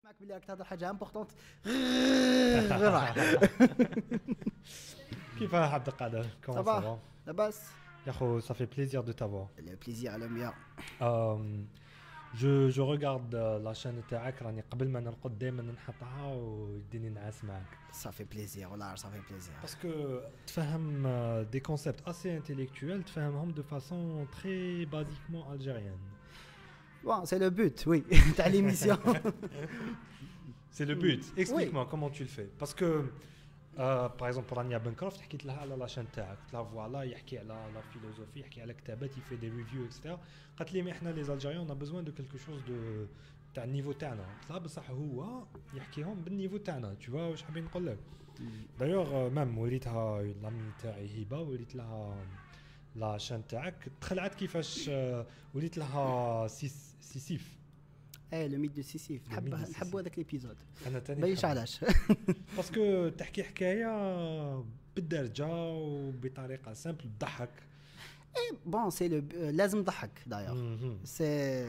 معك بلي راك تهضر حاجه امبورطونت كيف عبد القادر؟ كومون سافا؟ لاباس يا خو صافي بليزير دو تافوار. لو بليزير على 100. جو ريغارد لا شين تاعك، راني قبل ما نرقد دائما نحطها ويديني نعاس معاك. صافي بليزير والله صافي بليزير باسكو تفهم دي كونسيبت اسي انتيليكتويل، تفهمهم دو فاسون تري بازيكمون الجيريان. Bon, c'est le but, oui, تاع l'émission. C'est le but. Explique-moi comment tu le fais. Parce que, par exemple, pour Anya Bancroft, حكيت لها على لا شين تاعك، قلت لها فوالا يحكي على لا فيلوزوفي، يحكي على كتابات، il fait des reviews etc. قالت لي مي احنا لي زالجيريان on a besoin de quelque chose de تاع النيفو تاعنا. قلت لها بصح هو يحكيهم بالنيفو تاعنا، tu vois واش حابين نقول لك. دايوغ مام وليتها لامي تاعي هبه، وليت لها لا شين تاعك، تخلعت كيفاش وليت لها سيسيف. ايه لو ميت دو سيسيف، نحب هذاك ليبيزود. انا تاني بايش علاش باسكو تحكي حكايه بالدرجه وبطريقه سامبل تضحك. ايه بون سي لو لازم نضحك دايوغ. سي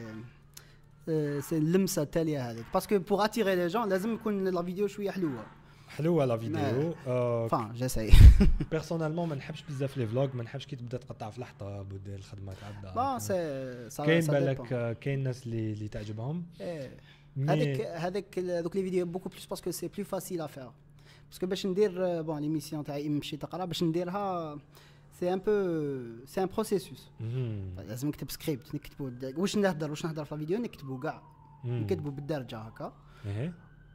اللمسه التاليه هذيك، باسكو بوغ اتيري لي جون لازم يكون لا فيديو شويه حلوه لا فيديو. فان جاساي بيرسونيلمون ما نحبش بزاف لي فلوغ، ما نحبش كي تبدا تقطع في لحظه بدا الخدمه تعدى. بون سي كاين بالك كاين ناس اللي تعجبهم. هذاك دوك لي فيديو بوكو بلوس باسكو سي بلو فاسيل ا فير، باسكو باش ندير بون ليميسيون تاعي مشي تقرا باش نديرها سي ان بو سي ان بروسيسوس. لازم نكتب سكريبت، نكتبوا واش نهضر في لا فيديو، نكتبوا كاع نكتبوا بالدرجه هكا،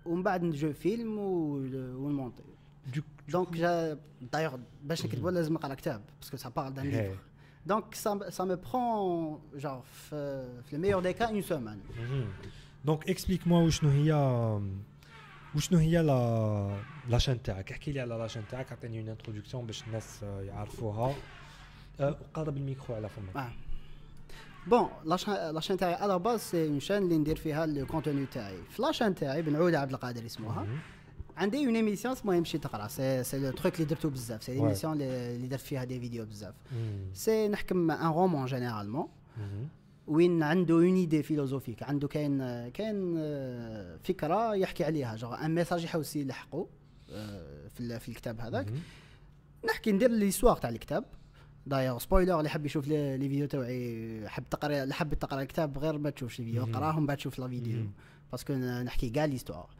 ومن بعد نجو فيلم ونمونطي. دونك دايوغ باش نكتبوا لازم نقرا كتاب باسكو سا بارل دان ليفر. دونك ça me prend genre في le meilleur des cas une semaine. دونك explique-moi وشنو هي لا شين تاعك. احكي لي على لا شين تاعك، اعطيني اون انتروداكسيون باش الناس يعرفوها. وقرب الميكرو على فمك. بون لا شين تاعي على باز سي اون شين اللي ندير فيها لو كونتوني تاعي. في لا شين تاعي بنعود عبد القادر اسمها. عندي اون ايميسيون اسمها يمشي تقرا، سي لو تروك اللي درتو بزاف، سي ايميسيون اللي درت فيها دي فيديو بزاف. سي نحكم ان رومان جينيرالمون وين عنده اون ايدي فيلوزوفيك، عنده كاين فكره يحكي عليها، جوغ ان ميساج يحاول يلحقو في الكتاب هذاك. نحكي ندير ليستوار تاع الكتاب. دايوغ سبويلر اللي حب يشوف لي فيديو تاعي، حب تقرا الكتاب غير ما تشوفش الفيديو، قراهم بعد تشوف لا فيديو، باسكو نحكي كاع ليستوار،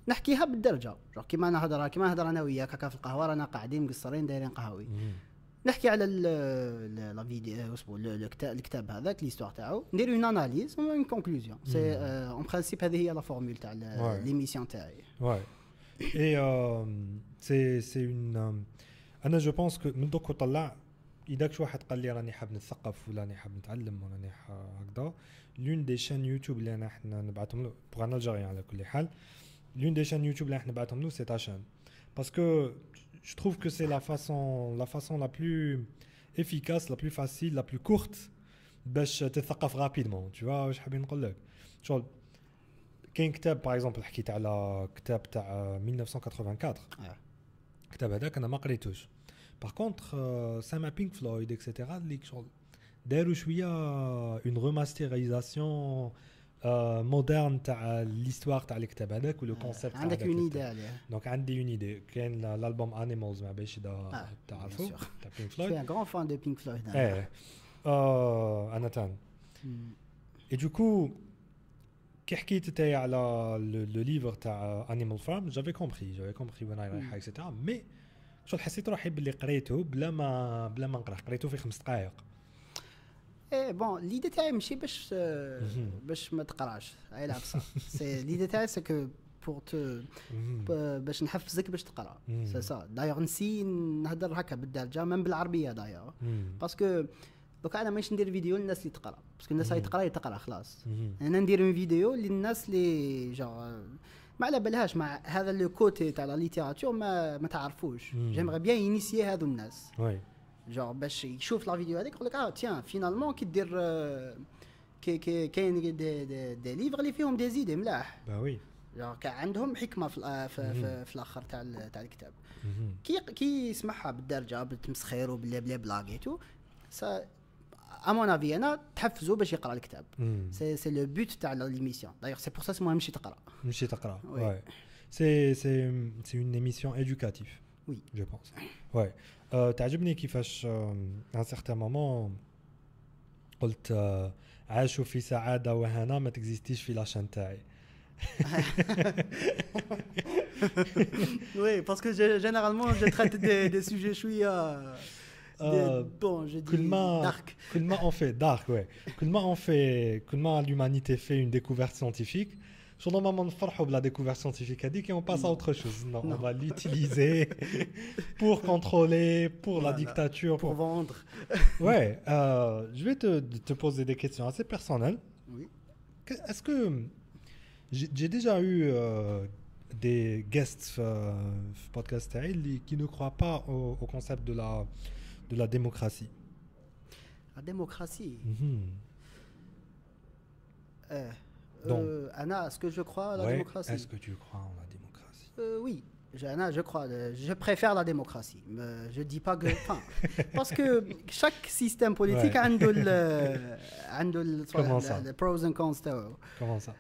نحكيها بالدرجه، جو كيما نهضر انا وياك هكا في القهوه، رانا قاعدين مقصرين دايرين قهوي، نحكي على لا فيديو اسمو الكتاب هذاك ليستوار تاعو، ندير اون اناليز اون كونكلوزيون. سي اون برينسيپ هذه هي لا فورمول تاع ليميسيون تاعي. واي اي سي اون انا جو بونس كو من دوك طلع اذا شي واحد قال لي راني حاب نثقف ولا راني حاب نتعلم ولا راني هكذا، لون دي شين يوتيوب اللي احنا نبعثهم له بوغ ان الجيريان على كل حال، l'une des chaînes YouTube اللي احنا نبعثهم له c'est ta chaîne, parce que je trouve que c'est la façon la plus efficace, la plus facile, la plus courte باش تثقف rapidement. tu vois واش حابين نقول لك؟ شغل كاين كتاب باغ اكزومبل حكيت على كتاب تاع 1984. الكتاب هذاك انا ما قريتوش، باغ كونطخ سامع بينك فلويد اكسيتيرا اللي شغل داروا شويه اون ريماستيرايزاسيون مودرن تاع ليستوار تاع الكتاب هذاك ولو كونسيبت. عندك اون ايدي عليه؟ دونك عندي اون ايدي. كاين الالبوم انيمالز ما باش تعرفوا تاع بينك فلويد. في ان غران فان دو بينك فلويد. انا تان اي دوكو كي حكيت تاعي على لو ليفر تاع انيمال فارم جافي كومبري وين رايحه اكسيتيرا، مي شغل حسيت روحي باللي قريته بلا ما نقرا، قريته في 5 دقائق. ايه بون ليدي تاعي ماشي باش ما تقراش، اي لا سي ليدي تاعي سي كو بور باش نحفزك باش تقرا، سي سا. دايوغ نسي نهضر هكا بالدرجه من بالعربيه دايوغ، باسكو دوكا انا ماشي ندير فيديو للناس اللي تقرا، باسكو الناس اللي تقرا خلاص. انا ندير اون فيديو للناس اللي جا ما على بالهاش مع هذا لو كوتي تاع لا ليتيراتور ما تعرفوش. جيمغي بيان ينيسيي هذو الناس، genre باش يشوف لا فيديو هذيك يقول لك تيان فينالمون كي دير كاين دي ليفر اللي فيهم دي زيدي ملاح. با وي genre عندهم حكمه في الاخر تاع الكتاب. كي يسمعها بالدرجه بالتمسخير وبلا بلاغيتو à mon avis انا تحفزو باش يقرا الكتاب. مم. C'est le but تاع l'émission. D'ailleurs c'est pour ça اسمها مشي تقرا. مشي تقرا. Oui. Ouais. C'est une émission éducative. Oui. Je pense. Ouais. تعجبني كيفاش à un certain moment قلت عاشوا في سعادة وهنا ما تكزيستيش في لاشين تاعي. Oui, parce que généralement je traite des sujets chouïa bon, je dis dark. Comment on fait dark, ouais. Comment l'humanité fait une découverte scientifique. Sur le moment نفرحوا بلا découverte scientifique هذيك et on passe à autre chose. Non, on va l'utiliser pour contrôler, pour la dictature, pour vendre. Ouais, je vais te poser des questions assez personnelles. Oui. Est-ce que j'ai déjà eu des guests podcast qui ne croient pas au concept de la démocratie. La démocratie. Donc, Anna, est-ce que je crois à la démocratie? Est-ce que tu crois en la démocratie? Oui, Anna, je crois. Je préfère la démocratie. Je dis pas que. Parce que chaque système politique a le pros and cons. Comment ça?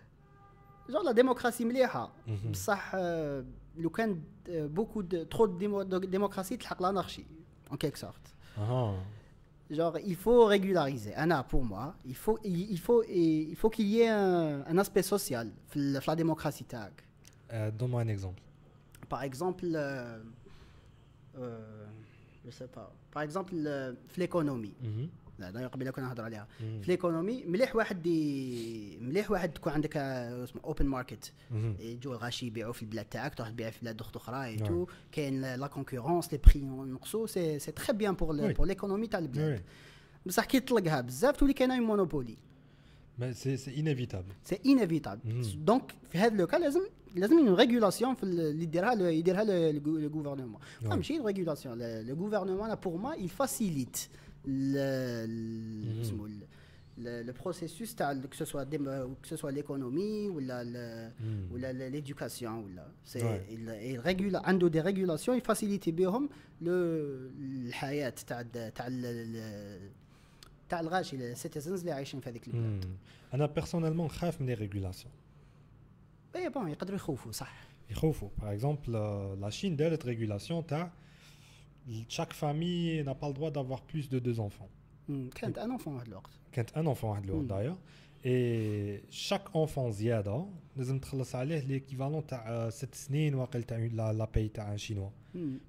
Genre la démocratie مليحة. بصح لو كان beaucoup de trop de démocratie تلحق l'anarchie en quelque sorte. Genre il faut régulariser. Anna, pour moi, il faut qu'il y ait un aspect social dans la démocratie تاعك. Donne-moi un exemple. Par exemple je sais pas. Par exemple في l'économie. d'ailleurs قبل كنا نهضر عليها في ليكونومي مليح واحد تكون عندك اسمه اوبن ماركت يجوا غاشي يبيعوا في البلاد تاعك تروح تبيع في بلاد اخرى تو كاين لا كونكورونس لي بري نقصوا سي تري بيان بور ليكونومي تاع البلاد بصح كي تطلقها بزاف تولي كاينه مونوبولي سي انيفيتابل دونك في هذا لو كا لازم une régulation اللي يديرها le gouvernement ماشي régulation le gouvernement là pour moi il facilite le processus que ce soit l'économie ou l'éducation ou là il régule عنده des régulations il facilite بهم الحياة تاع الغاشي les citizens اللي عايشين في هذيك البلاد. انا بيرسونيلمون خاف من لي ريغولاسيون. اي بون يقدروا يخوفوا صح يخوفوا باغ اكزومبل لا شين دارت ريغولاسيون تاع chaque famille n'a pas le droit d'avoir plus de 2 enfants. كانت un enfant واحد الوقت. كانت un enfant واحد الوقت d'ailleurs. Et chaque enfant زيادة لازم تخلص عليه l'équivalent تاع 6 سنين واقيلا تاع لا باي تاع شينوا.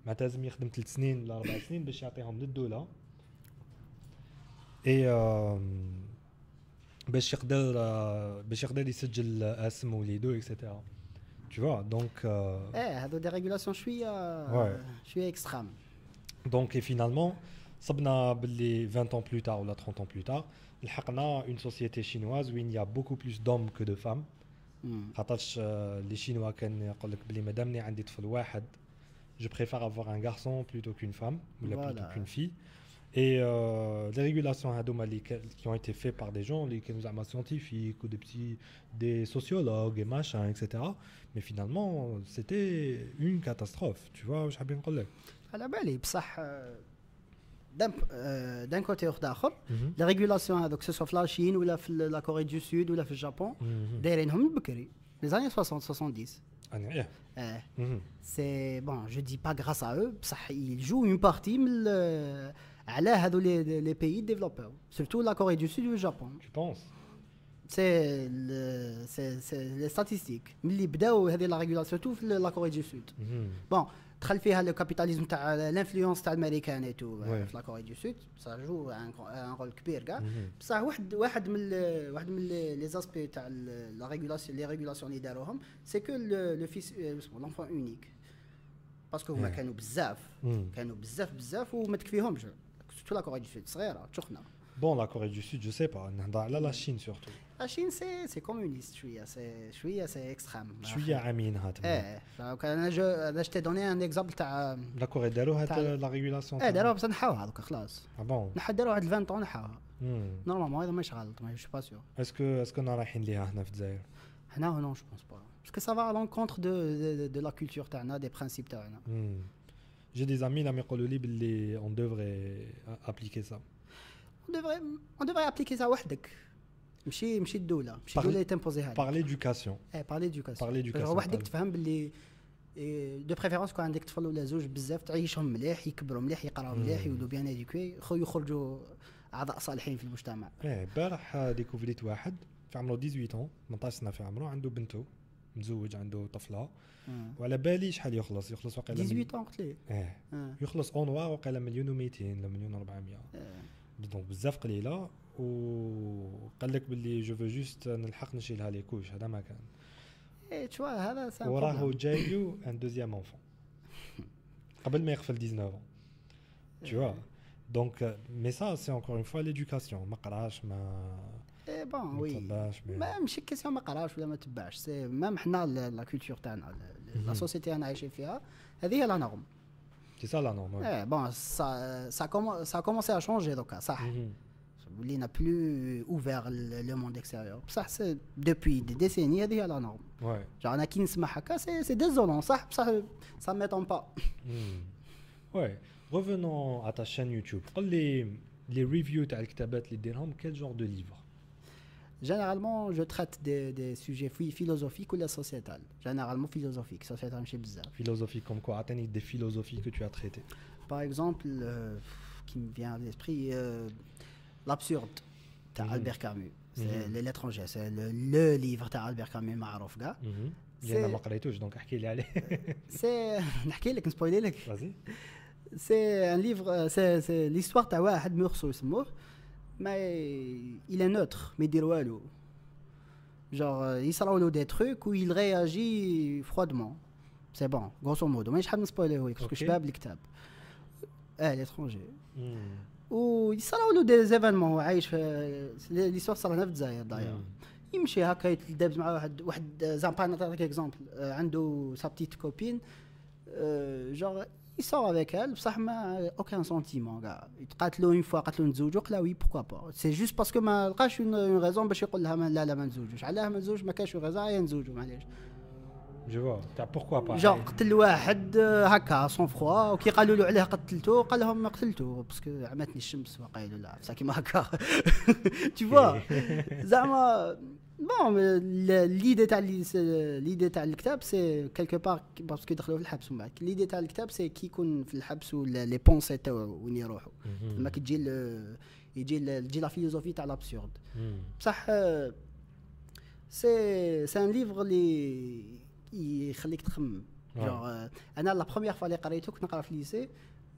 معناتها لازم يخدم 3 سنين ولا 4 سنين باش يعطيهم للدولة. Et باش يقدر يسجل اسم وليدو اكسيتيرا. Tu vois donc هذو des régulations شويه extrême. Donc et finalement صبنا باللي 20 ans plus tard ou 30 ans plus tard لحقنا une société chinoise où il y a beaucoup plus d'hommes que de femmes. خاطرش les Chinois كان يقول لك بلي مادامني عندي طفل واحد je préfère avoir un garçon plutôt qu'une femme ou plutôt qu'une fille. Et les régulations qui ont été faites par des gens qui nous ont scientifiques ou des sociologues et machin, etc. Mais finalement, c'était une catastrophe. Tu vois, je vais bien dire. على بالي بصح d'un côté ou d'autre les régulations que ce soit في la Chine ou la Corée du Sud ou la Japon دايرينهم بكري les années 60 70. C'est bon, je dis pas grâce à eux, ils jouent une partie على هذو les pays développés, surtout la Corée du Sud ou le Japon. Tu penses? C'est les statistiques. ملي بداو هذه la régulation surtout في la Corée du Sud. Bon, دخل فيها le capitalisme تاع l'influence تاع الامريكان et tout في la Corée du Sud, ça joue un rôle كبير كاع. بصح واحد من les aspects تاع la régulation les régulations اللي داروهم c'est que le fils l'enfant unique. parce que هما كانوا بزاف وما تكفيهمش. surtout la Corée du Sud صغيره تشخنا. Bon, la Corée du Sud, je sais pas. La Chine surtout. La Chine, c'est communiste, c'est extrême. شوية عامين هات. je t'ai donné un exemple تاع la Corée داروا هات la régulation. داروا بس نحاوها هذوك خلاص. Ah bon. داروا واحد 20 ans نحاوها. نورمالمون هذا ماشي غلط ما شو با سيور. Est-ce qu'on رايحين ليها هنا في الجزائر؟ هنا non je pense pas. Parce que ça va à l'encontre de la culture تاعنا des principes تاعنا. J'ai des amis là يقولوا لي باللي on devrait appliquer ça. on devrait appliquer ça وحدك ماشي الدوله تمبوزيها par l'éducation par l'éducation وحدك تفهم باللي دو بريفيرونس كون عندك طفل ولا زوج بزاف تعيشهم مليح يكبروا مليح يقراو مليح يولوا بيان اديكوي يخرجوا اعضاء صالحين في المجتمع. البارح ديكوفريت واحد في عمره 18 18 سنه في عمره عنده بنته مزوج عنده طفله وعلى بالي شحال يخلص واقيلا 18 قلت لي يخلص اونوا واقيلا 1,200,000 ولا 1,400,000 دونك بزاف قليله وقال لك باللي جو فو جوست نلحق نشيلها لي كوش هذا ما كان tu vois هذا سامبل وراه جايو ان دوزيام انفون قبل ما يقفل 19 tu vois donc mais ça c'est encore une fois l'éducation ما قراش ما بون وي ماشي كيسيون ما قراش ولا ما تبعش سي ميم حنا لا كولتور تاعنا لا سوسيتي انا عايشين فيها هذه هي لا نورم c'est ça la norme bon ça a commencé à changer دوكا صح ولينا plus ouvert le monde extérieur بصح c'est depuis des décennies هذه هي لا نورم genre انا كي نسمع هكا c'est désolant صح بصح ça m'étonne pas ouais revenons à ta chaîne YouTube قل لي les reviews تاع الكتابات اللي ديرهم quel genre de livre généralement je traite des sujets philosophiques ou la sociétale généralement philosophique sociétale ماشي بزاف philosophique comme quoi عطيني des philosophies que tu as traitées par exemple qui me vient à l'esprit l'absurde تاع Albert Camus c'est l'étranger c'est le livre تاع Albert Camus معروف كاع انا ما قريتوش دونك احكي لي عليه c'est نحكي لك نسبويلي لك vas-y c'est un livre c'est l'histoire تاع واحد مورسو يسموه ما il est neutre ما يدير والو genre يصراو له des trucs où il réagit froidement c'est bon grosso modo مانيش حاب نسبويليه لك باسكو شباب الكتاب l'étranger ويصراو له دي زيفينمون عايش في ليستوار صار في الجزائر داير يمشي هكا يتدابز مع واحد زامبان نعطيك اكزامبل عنده سا بتيت كوبين جور يسور افيك elle بصح ما اوكان سونتيمون كاع يتقاتلوا اون فوا قالت له نتزوجوا قال وي بوركوا با سي جوست باسكو ما لقاش اون ريزون باش يقول لها لا ما نتزوجوش علاه ما نتزوج ما كاش ريزون نتزوجوا معليش جو فوا تاع بوركوا با جا قتل واحد هكا سون فروا وكي قالوا له عليه قتلته قال لهم ما قتلته باسكو عمتني الشمس وقايل لا بصح كيما هكا tu vois زعما بون ليدي تاع الكتاب سي كالكو بار باسكو دخلوا في الحبس ومن بعد ليدي تاع الكتاب سي كي يكون في الحبس ولا لي بونسي تاعو وين يروحوا لما يجي لا فيلوزوفي تاع لابسورد بصح سي ان ليفر لي يخليك تخمم جونغ انا لا بروميير فوا اللي قريته كنت نقرا في الليسي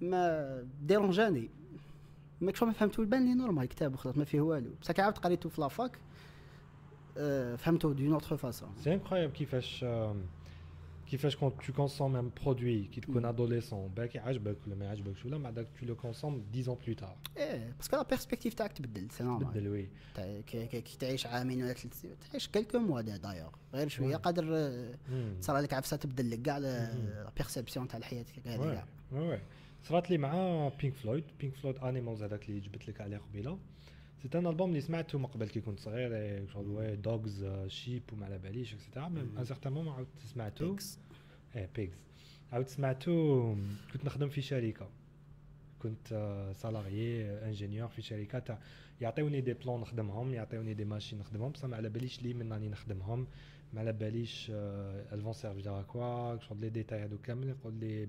ما ديرونجاني ما كنتش فهمتو البان لي نورمال الكتاب وخلاص ما فيه والو بصح كي عاودت قريته في لافاك فهمته دون اوتر فاسون سي انكرويابل كيفاش كون تو كونسوم ان برودوي كي تكون ادوليسون باكي عجبك ولا ما عجبكش ولا بعدك تو لو كونسوم 10 ans بلو تار باسكو لا بيرسبكتيف تاعك تبدل سي نورمال تبدل وي كي تعيش عامين ولا 3 سنين تعيش كلكو موا دايوغ غير شويه قادر تصرى لك عفسه تبدل لك كاع لا بيرسيبسيون تاع الحياه هذه كاع وي صرات لي مع بينك فلويد انيمالز هذاك اللي جبت لك عليه قبيله سي ان البوم اللي سمعته من قبل كي كنت صغير شغل دوغز شيب وما على باليش اكسيتيرا ميم ان سيغتان مومون عاودت سمعته بيجز عاودت سمعته كنت نخدم في شركه كنت سالاريي انجينيور في شركه تاع يعطيوني دي بلان نخدمهم يعطيوني دي ماشين نخدمهم بصح ما على باليش لي من راني نخدمهم ما على باليش الفون سيرفير ا كوا شغل لي ديتاي هادو كامل يقول لي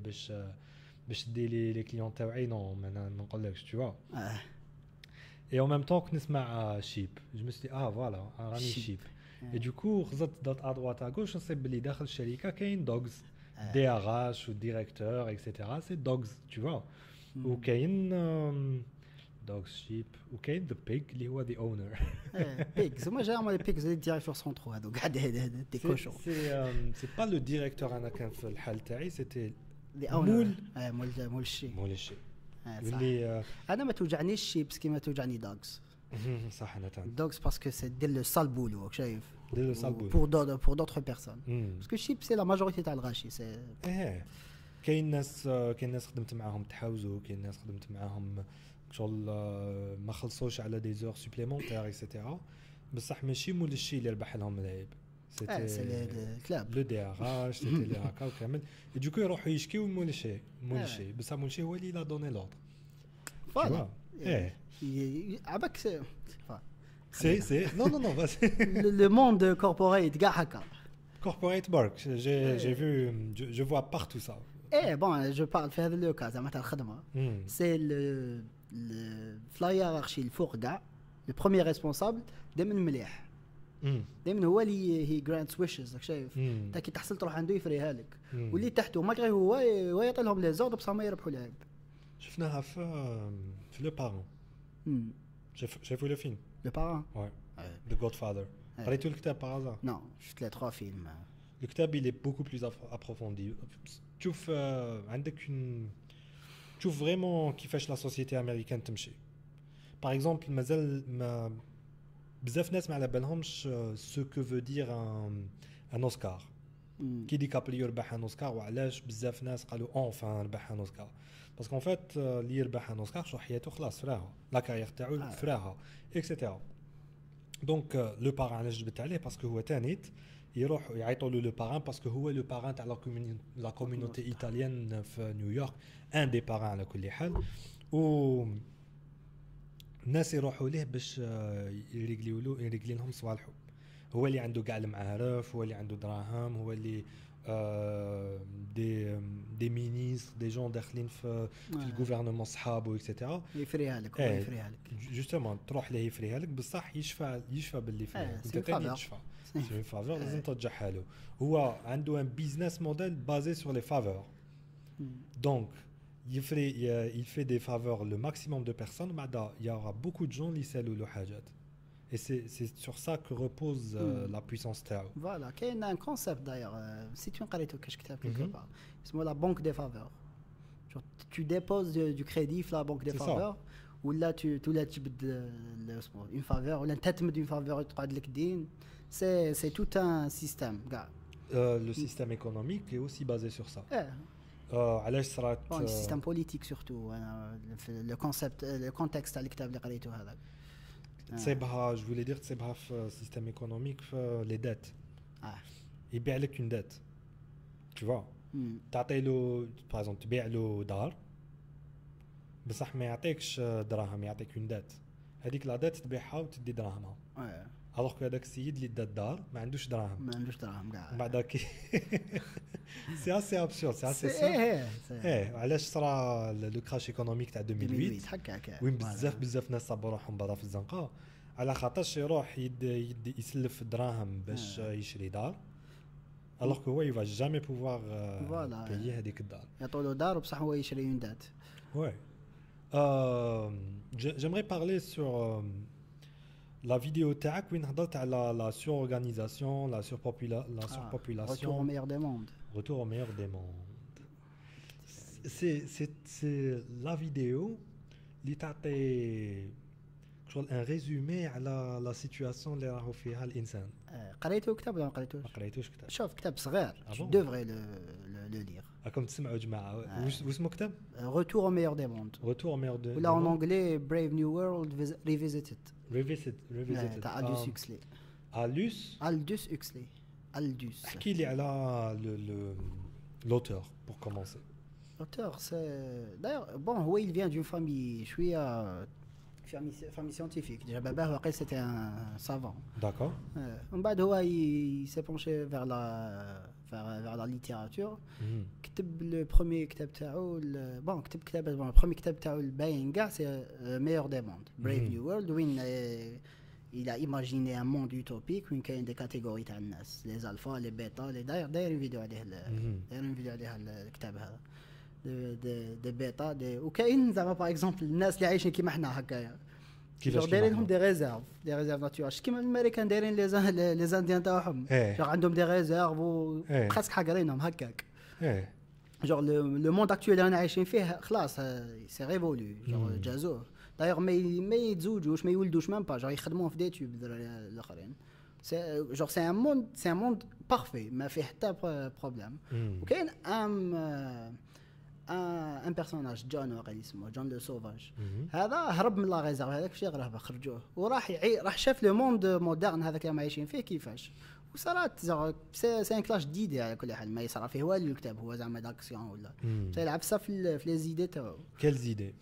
باش دي لي كليون تاعي نو ما نقولكش tu vois et en même temps que نسمع شيب je me suis dit voilà راني شيب et du coup خزت دات à droite à gauche نصيب بلي داخل الشركه كاين دوغز دي اغاش وديريكتور اكسيتيرا سي دوغز tu vois وكاين دوغز شيب وكاين ذا بيج اللي هو ذا اونر بيجز هما جامع لي بيجز لي ديريكتور سونترو هادو قاعد دي كوشون سي با لو ديريكتور انا كان في الحال تاعي سيتي مول الشي اللي انا ما توجعنيش الشيبس كيما توجعني دوغز صح انا تاع دوغز باسكو سي دير لو سال بولو شايف دير لو سال بولو بور دوطخ بيرسون باسكو الشيب سي لا ماجوريتي تاع الغاشي سي كاين ناس خدمت معاهم تحاوزوا كاين ناس خدمت معاهم شغل ما خلصوش على دي زور سوبليمونتير اكسيتيرا بصح ماشي مول الشيء اللي ربح لهم العيب سي الكلاب لو دي اغاش سيتي لي هكا وكامل دوكو يروحوا يشكيو مول الشيء بصح مول الشيء هو اللي لا دوني لوردر فوالا ايه عباك سي non vas-y. le monde corporate كاع هكا. Corporate work, j'ai vu, je vois partout ça. ايه بون جو بارل في هذا لو كا زعما تاع الخدمه سي في لا هيرارشي الفوق كاع لو بروميير ريسبونسابل دائما مليح دائما هو اللي هي جرانت ويشز راك شايف انت كي تحصل تروح عنده يفريها لك واللي تحته ماكري هو يعطي لهم لي زوردر بصح ما يربحوا لعب. شفناها في لو بارون شافوا لو فيلم لو بارون وي ذا جود فاذر قريتوا الكتاب باغ نو شفت لي 3 فيلم. الكتاب il est beaucoup plus approfondi. تشوف عندك تشوف فريمون كيفاش لا سوسيتي امريكان تمشي. باغ اكزومبل مازال ما بزاف ناس ما على بالهمش سو كو فو دير ان اوسكار كي ديكابريو ربح ان اوسكار وعلاش بزاف ناس قالوا اونفان ربح ان اوسكار باسكو ان فات اللي يربح ان اوسكار شو حياته خلاص فراها لا كارير تاعو فراها اكسيتيرا. دونك لو باران علاش جبت عليه باسكو هو تانيت يروح يعيطوا له لو باران باسكو هو لو باران تاع لا كوميونيتي ايطاليان في نيويورك ان دي باران على كل حال و الناس يروحوا ليه باش يريغلي لهم صوالحو. هو اللي عنده كاع المعارف هو اللي عنده دراهم هو اللي دي مينيستر دي جون داخلين في الغوفرنمون صحابو اكسيتيرا يفريها لك يفريها لك جوستومون تروح ليه يفريها لك بصح يشفى باللي فيه انت تاني تشفى سي فافور لازم ترجعها له. هو عنده ان بيزنس موديل بازي سور لي فافور دونك il fait des faveurs le maximum de personnes بعدا il y aura beaucoup de gens اللي يسالوا له حاجات et c'est sur ça que repose la puissance تاعو. Voilà, كاين ان كونسيبت داير سي تو قريتو كاش كتاب كيكو بار اسمه لا بانك دي فافور. tu déposes du crédit في لا بانك دي فافور ولا تولى تجبد اسمه اون فافور ولا تعتمد اون فافور تقعد لك دين سي توت ان سيستيم كاع. Le système économique est aussi basé sur ça. علاش صرات السيستم بوليتيك سورتو لو كونسيبت لو كونتكست تاع الكتاب اللي قريته هذاك تصيبها جو فولي دير تصيبها في السيستم ايكونوميك في لي دات يبيع لك اون دات tu vois تعطي له باغ اكزومبل تبيع له دار بصح ما يعطيكش دراهم يعطيك اون دات هذيك لا دات تبيعها وتدي دراهمها الوغ كو هذاك السيد اللي دا الدار ما عندوش دراهم كاع بعد كي سي اسي ابسورد سي اسي ايه علاش صرا لو كراش ايكونوميك تاع 2008 هكاك وين بزاف ناس صابوا روحهم برا في الزنقه على خاطرش يروح يسلف الدراهم باش يشري دار الوغ كو هو يفا جامي بوفوار بايي هذيك الدار يعطوا له دار بصح هو يشري اون دات. وي j'aimerais parler sur la vidéo تاعك وين هضرت على la surorganisation la surpopulation retour au meilleur des mondes. Retour au meilleur des mondes. C'est la vidéo اللي تعطي شغل ان ريزومي على لا سيتوياسيون اللي راهو فيها الانسان. قريتو كتاب ولا ما قريتوش؟ ما قريتوش كتاب. شوف كتاب صغير دوفري لو لير. راكم تسمعوا جماعه واش اسمه كتاب؟ Retour au meilleur des mondes. Retour au meilleur des mondes. ولا en anglais Brave New World Revisited. Revisited. تاع Aldous Huxley. Aldous Huxley. Aldous. احكي لي على l'auteur pour commencer. L'auteur c'est d'ailleurs bon هو il vient d'une famille شويه famille scientifique. Déjà Baba Waqil c'était un savant. D'accord. En bas de il s'est penché vers la littérature. كتب le premier كتاب تاعو bon كتب كتاب le premier كتاب تاعو الباين كاع c'est meilleur des mondes Brave New World وين il a imaginé un monde utopique où il y a des catégories تاع الناس les alphas les bêtas les داير فيديو عليه الكتاب هذا دي بيتا دي وكاين زعما باغ اكزومبل الناس اللي عايشين كيما حنا هكايا كيفاش دايرينهم دي ريزيرف ناتورال كيما الامريكان دايرين لي زانديان تاعهم عندهم دي ريزيرف خاصك حقرينهم هكاك جور لو موند اكطويل اللي انا عايشين فيه خلاص سي ريفولو جور جازوه داير ما يتزوجوش ما يولدوش ميم با جور يخدموا في دي تيوب الاخرين جور سي ان موند بارفي ما فيه حتى بروبليم وكاين ان بيرسوناج جون وقال اسمه جون لو سوفاج هذا هرب من لا ريزيرف هذاك الشيء راه خرجوه وراح راح شاف لو موند مودرن هذاك اللي عايشين فيه كيفاش وصارت سي ان كلاش ديدي على كل حال ما يصرا فيه والو الكتاب هو زعما داكسيون ولا تلعب بصح في لي زيدي تاعو كيل زيدي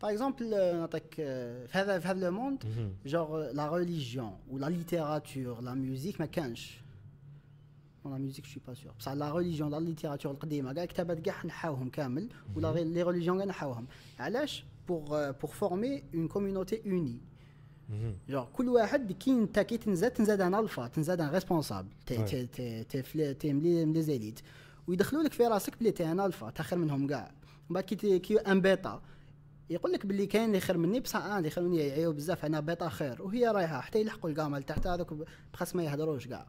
Par exemple, نعطيك في هذا le monde, genre la religion ou la littérature, la musique ما كانش. La musique, je suis pas sûr. بصح la religion, la littérature القديمة كاع كتابات كاع نحاوهم كامل ولا les religions كاع نحاوهم. علاش؟ pour former une communauté unie. genre كل واحد كي انت كي تنزاد ان الفا تنزاد ان ريسبونسابل تي ملي زيليت ويدخلوا لك في راسك بلي تي ان الفا تاخر منهم كاع من بعد كي ان بيتا يقول لك باللي كاين اللي خير مني بصح اللي خير مني يعيو بزاف انا بيتا خير وهي رايحه حتى يلحقوا الكامل تحت هذوك بخاص ما يهضروش كاع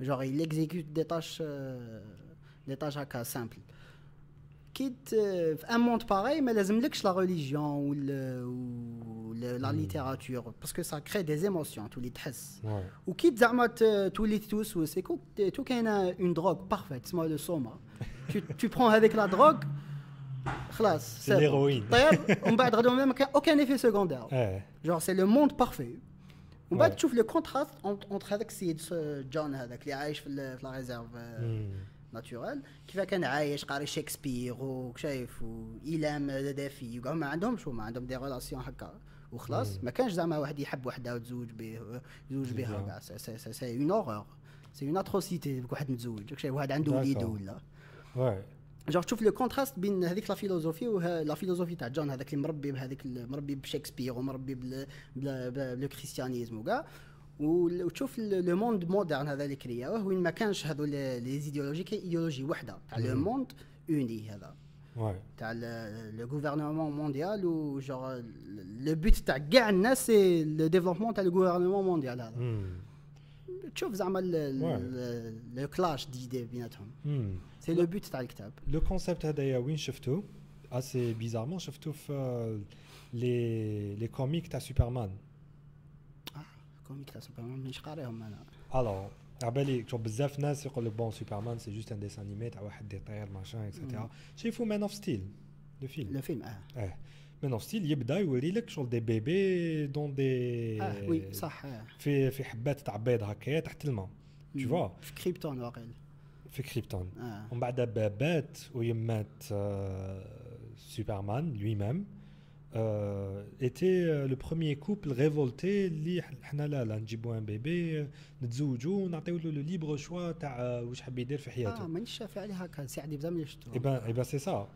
genre il exécute des tâches هكا سامبل كيت في ان موند باغي ما لازملكش لا ريليجيون ولا لا ليتيراتور باسكو سا كري دي ايموسيون تولي تحس وكيت زعما تولي توسوس ايكو تو كاينه اون دروغ بارفيت اسمها لو سوما tu prends avec la drogue خلاص سي ليروين طيب ومن بعد غدوه ما كان اوكان ايفي سكوندير genre c'est le monde parfait ومن بعد تشوف لو كونتراست اونتر هذاك السيد جون هذاك اللي عايش في لا ريزيرف ناتورال كيف كان عايش قاري شكسبير وشايف وإيلام دافي وكاع ما عندهمش هما عندهم دي ريلاسيون هكا وخلاص ما كانش زعما واحد يحب وحده وتزوج بها كاع سي اون اورور سي اون اتروسيتي واحد متزوج شايف واحد عنده وليد ولا جور تشوف لو كونتراست بين هذيك لا فيلوزوفي ولا فيلوزوفي تاع جون هذاك اللي مربي بهذيك مربي بشكسبير ومربي بالكريستيانيزم وكاع وتشوف لو موند مودرن هذا اللي كرياوه وين ما كانش هذو لي ايديولوجي كاين ايديولوجي وحده تاع لو موند اوني هذا تاع لو غوفرنمون مونديال و جور لو بوت تاع كاع الناس سي لو ديفلوبمون تاع لو غوفرنمون مونديال هذا تشوف زعما لو كلاش دي بيناتهم سي لو بوت تاع الكتاب لو كونسيبت هذايا وين شفتو اسي بيزارمون شفتو في لي كوميك تاع سوبرمان كوميك تاع سوبرمان مانيش قاريهم انا الو عبالي شوف بزاف ناس يقول لك بون سوبرمان سي جوست ان ديسان انيمي تاع واحد يطير ماشين اكسيتيرا شايفوا مان اوف ستيل لو فيلم مان اوف ستيل يبدا يوري لك شغل دي بيبي دون دي وي صح في حبات تاع بيض هكايا تحت الماء tu vois في كريبتون واقيلا في كريبتون ومن بعد بابات ويمات سوبرمان lui même était le premier couple révolté اللي حنا لا نجيبوا ان بيبي نتزوجوا ونعطيو له لو ليبر شوا تاع واش حاب يدير في حياته مانيش شافي عليه هكا ساعدي بزاف ملي شفتو اي بان سي سا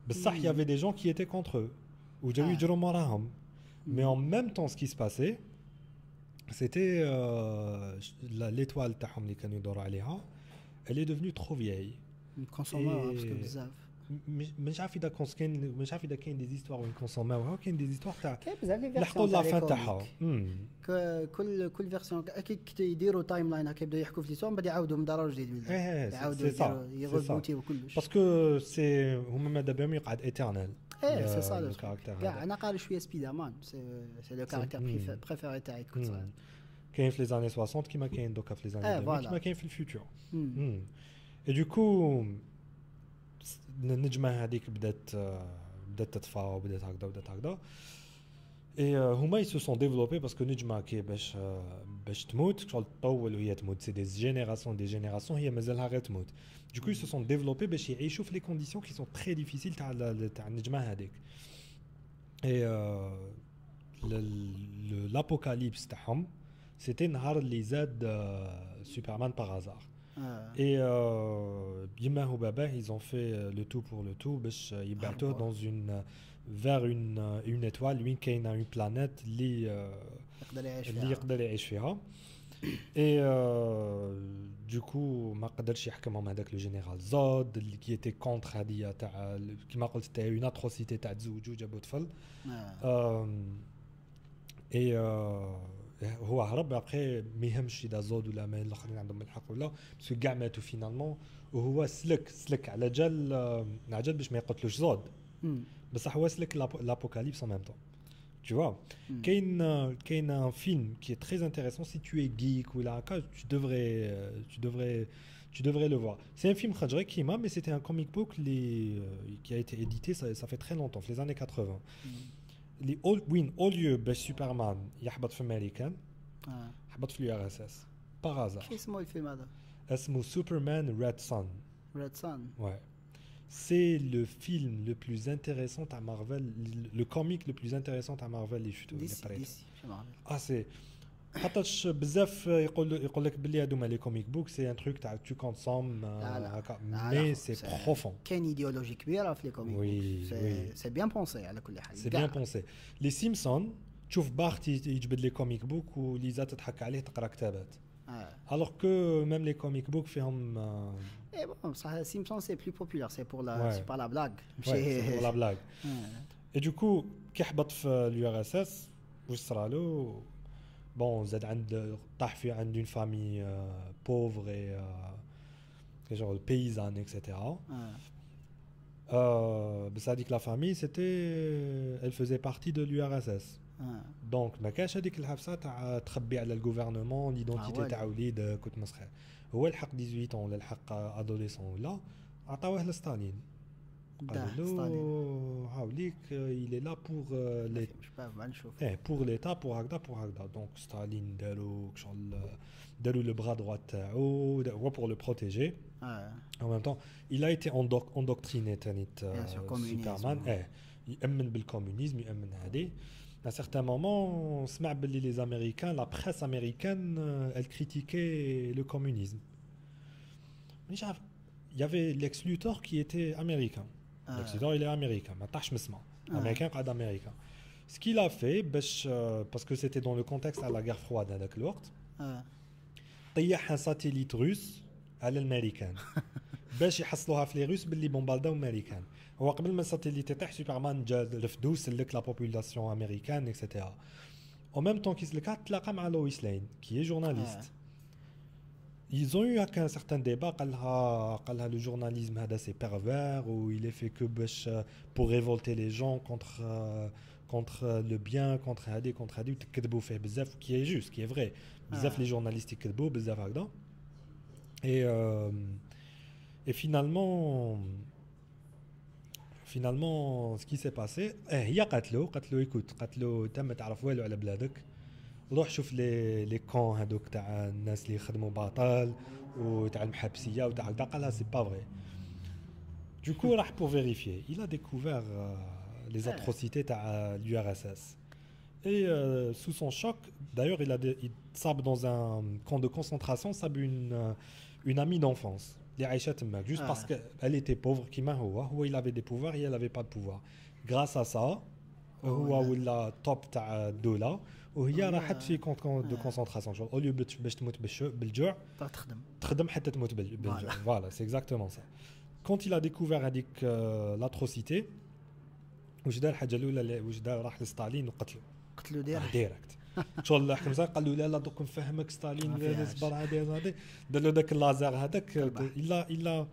بصح il y avait des gens qui étaient contre eux وجاو يجروا موراهم mais en même temps ce qui se passait c'était l'étoile تاعهم اللي كانوا يدوروا عليها elle est devenue trop vieille كونسومور باسكو بزاف مش عارف اذا كاين مش عارف اذا كاين دي زيستوار وين كونسوماوها كاين دي زيستوار تاع كاين بزاف لي لحقوا لا فان تاعها كل فيرسيون كي يديروا تايم لاين هكا يبداو يحكوا في ليسون من بعد يعاودوا من دار جديد يعاودوا يغوتي وكلش باسكو سي هما ما دابا يقعد ايترنال سي صا لو كاركتير كاع انا قاري شويه سبيدر مان سي لو كاركتير بريفيري تاعي كنت صغير كاين في لي زاني 60 كيما كاين دوكا في لي زاني 2000 كيما كاين في الفيوتور اي دوكو النجمه هذيك بدات تطفى وبدات هكذا اي هما يسو سون ديفلوبي باسكو نجمه كي باش تموت شغل تطول وهي تموت سي دي جينيراسيون هي مازالها غير تموت دوكو يسو سون ديفلوبي باش يعيشوا في لي كونديسيون كي سون تري ديفيسيل تاع النجمه هذيك اي لابوكاليبس تاعهم سيتي نهار اللي زاد سوبرمان باغ et Yima ou Baba ils ont fait le tout pour le tout باش يبعثوه dans vers une étoile وين كاينه une planète اللي يقدر يعيش فيها et du coup ما قدرش يحكمهم هذاك لو جينيرال زود اللي كي était contre هذه تاع كيما قلت تاع une atrocité تاع تزوجوا جابوا طفل et هو هرب ابخي ما يهمش اذا زود ولا ما الاخرين عندهم الحق ولا باسكو كاع ماتوا فينالمون وهو سلك على جال باش ما يقتلوش زود بصح هو سلك لابوكاليبس en même temps tu vois كاين un film qui est très intéressant si tu es geek ou là tu devrais le voir c'est un film خرج غير كيما mais c'était un comic book qui a été édité ça fait très longtemps في les années 80 اللي وين اوليو باش سوبرمان يحبط في امريكان حبط في اليو ار اس اس باغازار كيف اسمه الفيلم هذا اسمه سوبرمان ريد سان واي c'est le film le plus intéressant à Marvel, le comique le plus intéressant à Marvel اللي شفتو اللي ديسي قريته. ديسي شو مارفل سي خاطرش بزاف يقول لك بلي هذوما لي كوميك بوك سي ان تروك تاع تو كونسوم هكا مي سي بروفون. كاين ايديولوجي كبيره في لي كوميك وي سي بيان بونسي على كل حال سي بيان بونسي. لي سيمسون تشوف بارت يجبد لي كوميك بوك وليزا تضحك عليه تقرا كتابات. الوغ كو ميم لي كوميك بوك فيهم اي بون بصح سيمسون سي بلو بوبولار سي بور لا Ouais. سي با لا بلاغ سي بور لا بلاك. اي دوكو كي حبط في اليو ار اس اس واش صرالو بون زاد عند طاح في عند اون فامي بوفر اي genre paysanne etc. بس هذيك لا فامي c'était elle faisait partie de l'URSS. دونك ما كانش هذيك الحبسه تاع تخبي على الغوفرنمون ليدونتيتي تاع وليد كنت مسخر. هو الحق 18 ولا الحق ادوليسون ولا عطاوه لستالين قالوا له هاوليك il est là pour les مش بعرف ما نشوف pour l'état pour هكذا دونك ستالين داروا le bras droit تاعو هو pour le protéger. En même temps il a été endoctriné تانيت سوبرمان يأمن بالكومونيزم يأمن هذه. À un certain moment, on se met les Américains, la presse américaine, elle critiquait le communisme. Mais il y avait Lex Luthor qui était américain. Lex Luthor, il est américain. Américain, pas d'américain. Ce qu'il a fait, parce que c'était dans le contexte à la guerre froide avec l'Ouest, il a un satellite russe à l'américaine. باش يحصلوها في لي روس باللي بومبارداو امريكان. هو قبل ما الساتيليت يطيح سوبرمان جا رفدو سلك لا بوبولاسيون امريكان اكسيتيرا. او ميم طون كي سلكها تلاقى مع لويس لين كي جورناليست. ils ont eu un certain débat قالها le journalisme هذا c'est pervers ou il est fait que باش pour révolter les gens contre le bien contre هذه وتكذبوا فيه بزاف qui est juste qui est vrai. بزاف les journalistes يكذبوا بزاف هكذا. Et finalement ce qui s'est passé هي قالت له انت ما تعرف والو على بلادك روح شوف لي كون هذوك تاع الناس اللي يخدموا باطل وتاع المحبسيه وتاع هكذا. قالها سي با فري. دوكو راح pour vérifier il a découvert les atrocités تاع l'URSS et sous son choc d'ailleurs il صاب dans un camp de concentration صاب une amie d'enfance اللي عايشه تماك juste parce que elle était pauvre كيما هو il avait des pouvoirs et elle avait pas de pouvoir. grâce à ça هو ولا توب تاع الدوله وهي راحت في كونت دو كونسونطراسيون او ليو باش تموت بالجوع تخدم حتى تموت بالجوع. فوالا سي اكزاكتومون سا. كونت il a découvert هذيك لاtrocité واش دار الحاجه الاولى واش دار راح لستالين وقتلو ديريكت شغل الحكم قال له لا دوك نفهمك ستالين اصبر هذه دار له داك اللازر هذاك الا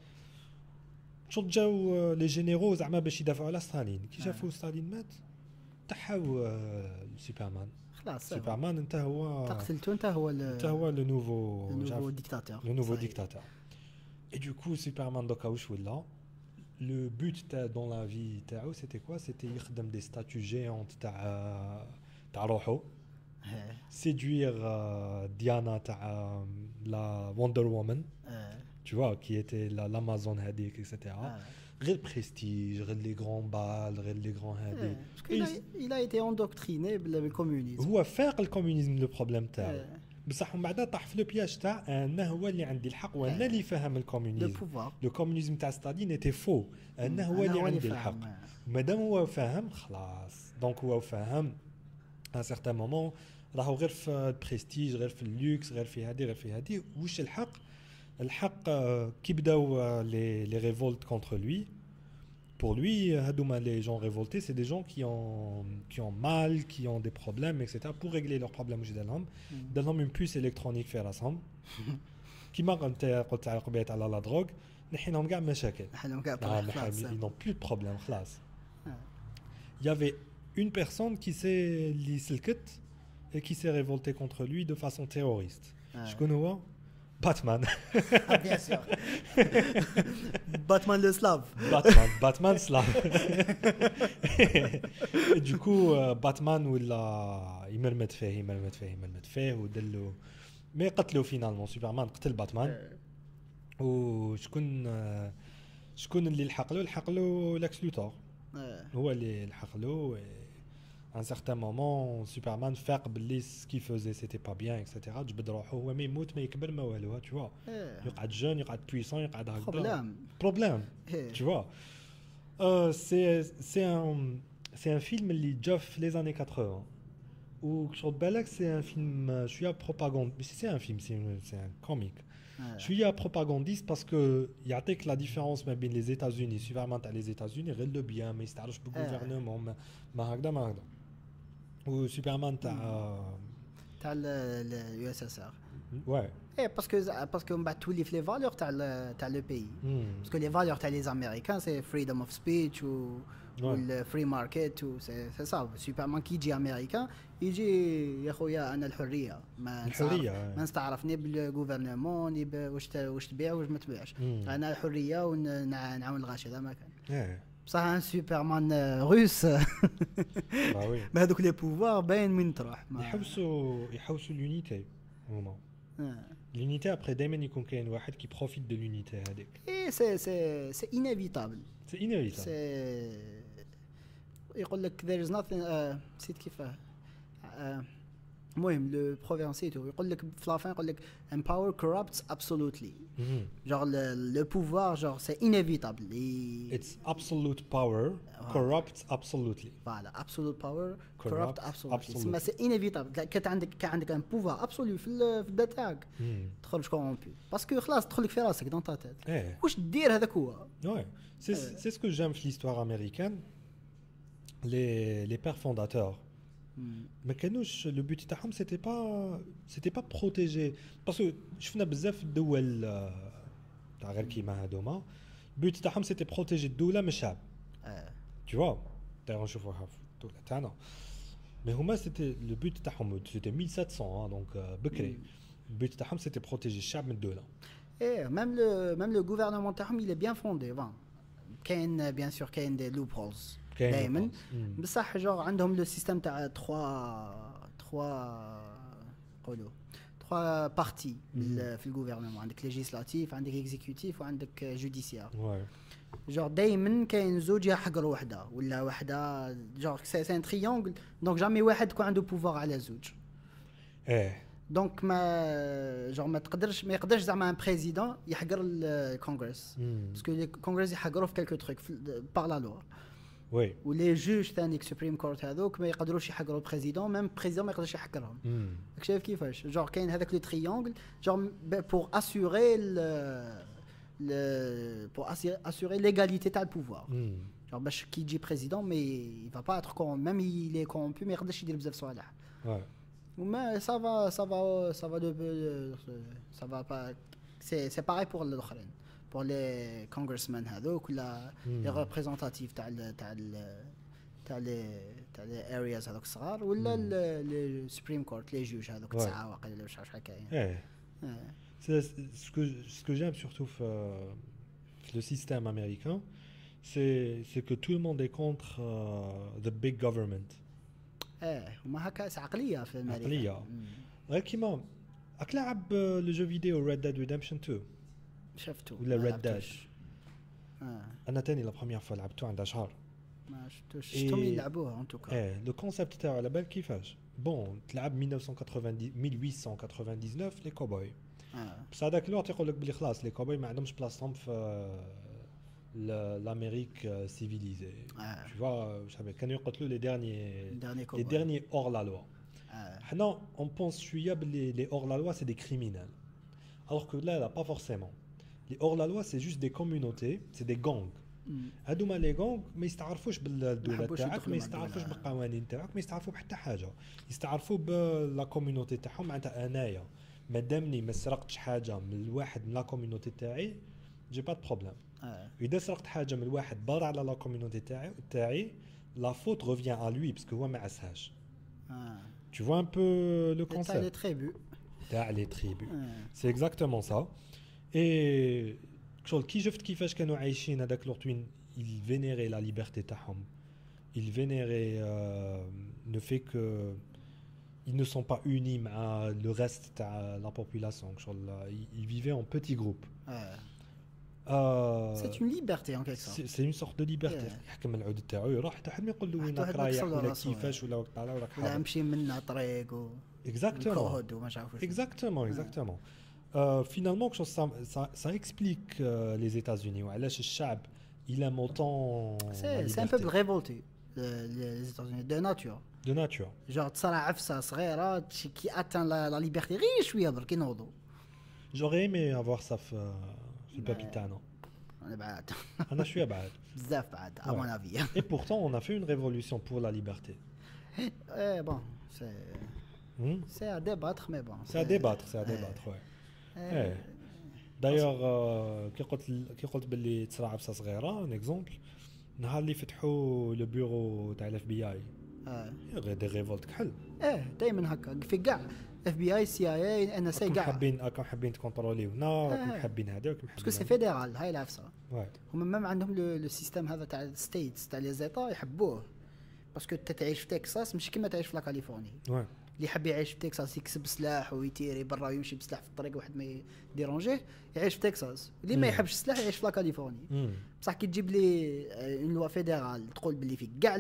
شغل جاو لي جينيرو زعما باش يدافعوا على ستالين كي شافوا ستالين مات تحاو سوبرمان خلاص سوبرمان انت هو تقتلته انت هو لو نوفو ديكتاتور et du coup Superman دوكا واش ولا le but dans la vie تاعو c'était quoi c'était يخدم des statues géantes تاع روحو séduire Diana تاع la Wonder Woman tu vois qui était l'Amazon هذيك etc. غير prestige غير les grands balles غير les grands هذيك. il a été endoctriné بالكومونيزم. هو فاق الكومونيزم لو بروبليم تاعو بصح من بعد طاح في لو بياج تاع انه هو اللي عندي الحق وانا اللي فاهم الكومونيزم. لو كومونيزم تاع ستالين était faux انه هو اللي عندي الحق. مادام هو فاهم خلاص دونك هو فاهم à certain moment راهو غير في البريستيج غير في اللوكس غير في هذه واش الحق كي بداو les révoltes contre lui. Pour lui, les gens révoltés, c'est des gens qui ont mal, qui ont des problèmes, etc. Pour régler leurs problèmes, donnant une puce électronique faire ensemble. Qui m'a قلت على la drogue, نحينهم كاع مشاكل. Ils n'ont plus de problème, خلاص. Il y avait une personne qui s'est لسلكت et qui s'est révoltée contre lui de façon terroriste. شكون هو؟ Batman. Bien sûr. Batman le slave. Batman slave. Et du coup, Batman يمرمد فيه ودلو ما قتلو finalement Superman قتل Batman. وشكون شكون اللي لحق له لاكس لوثور آه. هو اللي لحق له ان سارتان مومون سوبرمان فاق باللي سكي فوزي سيتي با بيان اكسيتيرا جبد روحو هو ما يموت ما يكبر ما والو tu vois يقعد جون يقعد بويسون يقعد هكذا بروبليم tu vois c'est un film اللي جا في les années 80 وشغل بالك c'est un film شويه propagande mais c'est un film c'est un comique شويه propagandiste parce que يعطيك la différence ما بين les États-Unis سوبرمان تاع les États-Unis غير لو بيان ما يستعرفش بالغوفرنمون ما هكذا وسوبرمان تاع اليو اس اس ار ouais ايه باسكو من بعد تولي في لي فالور تاع لو بيي باسكو لي فالور تاع لي امريكان سي فريدم اوف سبيتش والفري ماركت و سي سا سوبرمان كي يجي امريكان يجي يا خويا انا الحريه ما نستعرفني بالغوفرنمون واش تبيع واش ما تبيعش انا الحريه ونعاون الغاشي هذا ما كان بصح ان سوبرمان روس بهذوك لي بوفوار باين من تروح يحوسوا اليونيتي هما l'unité après دائما يكون كاين واحد qui profite de l'unité هذيك اي سي inévitable سي يقول لك there is nothing نسيت كيفاه المهم لو بروفينسيتو يقول لك في لافين يقول لك empower corrupts absolutely genre le pouvoir genre c'est inévitable it's absolute power corrupts absolutely voilà absolute power corrupt absolutely mais c'est inévitable كان عندك un pouvoir absolu في البلاد تاعك تخرج كورompu باسكو خلاص تدخل لك في راسك دون تا تيت واش دير هذاك هو c'est ce que j'aime في l'histoire américaine les pères fondateurs ما كانوش لو بوت تاعهم سيتي با بروتيجي باسكو شفنا بزاف في الدول تاع غير كيما هادوما البوت تاعهم سيتي بروتيجي الدوله من الشعب tu vois تاع نشوفوها في الدوله تاعنا مي هما سيتي لو بوت تاعهم سيتي 1700 دونك بكري البوت تاعهم سيتي بروتيجي الشعب من الدوله ايه ميم لو غوفرنمون تاعهم il est bien fondé كاين بيان سور كاين دي لوب هولز دائما بصح جوغ عندهم لو سيستيم تاع 3 بارتي في الغوفرنمون عندك ليجيسلاتيف عندك اكزيكوتيف وعندك جوديسيار جوغ دائما كاين زوج يحقر وحده ولا وحده جوغ سي ان تريونغل دونك جامي واحد يكون عنده بوفوار على زوج دونك ما جوغ ما يقدرش زعما ان بريزيدون يحقر الكونغرس باسكو الكونغرس يحقروا في كلكو تروك بار لا لوا وي ولي جوج ثاني سوبريم كورت هذوك ما يقدروش يحقروا البريزيدون ميم البريزيدون ما يقدرش يحقرهم شايف كيفاش جوغ كاين هذاك لو تريونغل جوغ بور اسيوري pour assurer l'égalité تاع البوفوار جوغ باش كي يجي بريزيدون مي va pas être corrompu même il est corrompu ما يقدرش يدير بزاف صوالح وما ça va pas c'est pareil pour الاخرين pour les congressmen هذوك ولا les représentatifs تاع les areas هذوك الصغار ولا le supreme court les juges هذوك 9 واقيلا واش عارف كاين ce que j'aime surtout le système américain c'est que tout le monde est contre the big government وما هكا عقليه في امريكا عقليه غير كيما راك لعب لو جو فيديو Red Dead Redemption 2 شفتو ولا Red Dead انا تاني لا بروميير فوا لعبتو عندها شهر ما شفتوش شفتهم يلعبوها ان توكا لو كونسيبت تاعو على بال كيفاش بون تلعب 1899 لي كوبوي بس هذاك الوقت يقول لك بلي خلاص لي كوبوي ما عندهمش بلاصتهم في l'Amérique civilisée tu vois كانوا يقتلوا les derniers hors la loi حنا on pense شويه بلي les hors la loi c'est des criminels alors que là pas forcément les hors la loi c'est juste des communautés c'est des gangs هادوما لي غونغ ما يستعرفوش بالدوله تاعك ما يستعرفوش بالقوانين تاعك ما يستعرفوا بحتى حاجه يستعرفوا بلا كوميونيتي تاعهم معناتها انايا مادامني ما سرقتش حاجه من الواحد من لا كوميونيتي تاعي جي با دو بروبليم اذا سرقت حاجه من الواحد بار على لا كوميونيتي تاعي لا فوت ريفيان ا لوي باسكو هو ما عساش tu vois un peu le concept تاع les tribus c'est exactement ça et شغل كي شفت كيفاش كانوا عايشين هذاك الوقت وين ils vénéraient la liberté تاعهم ils vénéraient le fait que ils ne sont pas unis مع le reste تاع la population شغل ils vivaient en petits groupes C'est une liberté en quelque sorte. سي اون سورت دو ليبرتي يحكم العود تاعو يروح حتى حد ما يقول له وينك رايح ولا كيفاش ولا طالع ولا ولا نمشي منا طريق و اكزاكتومون وما عرفوش اكزاكتومون finalement quelque chose ça explique les États-Unis وعلاش الشعب il aime autant c'est un peuple révolté les États-Unis de nature genre تصرا عفسه صغيره كي اتان لا ليبرتي غير شويه برك ينوضوا. j'aurais aimé avoir ça في البابي تاعنا. انا بعد انا شويه بعد بزاف بعد à mon avis. Et pourtant on a fait une révolution pour la liberté. Bon c'est à débattre mais bon c'est à débattre ouais. D'ailleurs كي قلت باللي تصرا عفسه صغيره un exemple نهار اللي فتحوا لو بيرو تاع الاف بي اي غير دي ريفولت كحل دائما هكا في كاع اف بي اي سي اي اي ان اس اي كاع حابين تكونتروليونا راكم حابين هذا راكم حابين باسكو سي فيدرال هاي العفسه هما مام عندهم لو سيستيم هذا تاع الستيتس تاع لي زيتا يحبوه باسكو انت تعيش في تكساس مش كيما تعيش في لا كاليفورني. اللي يحب يعيش في تكساس يكسب سلاح ويتيري برا ويمشي بسلاح في الطريق واحد ما يديرونجيه يعيش في تكساس. اللي ما يحبش السلاح يعيش في لا كاليفورني. بصح كي تجيب لي اون لوا فيدرال تقول باللي في كاع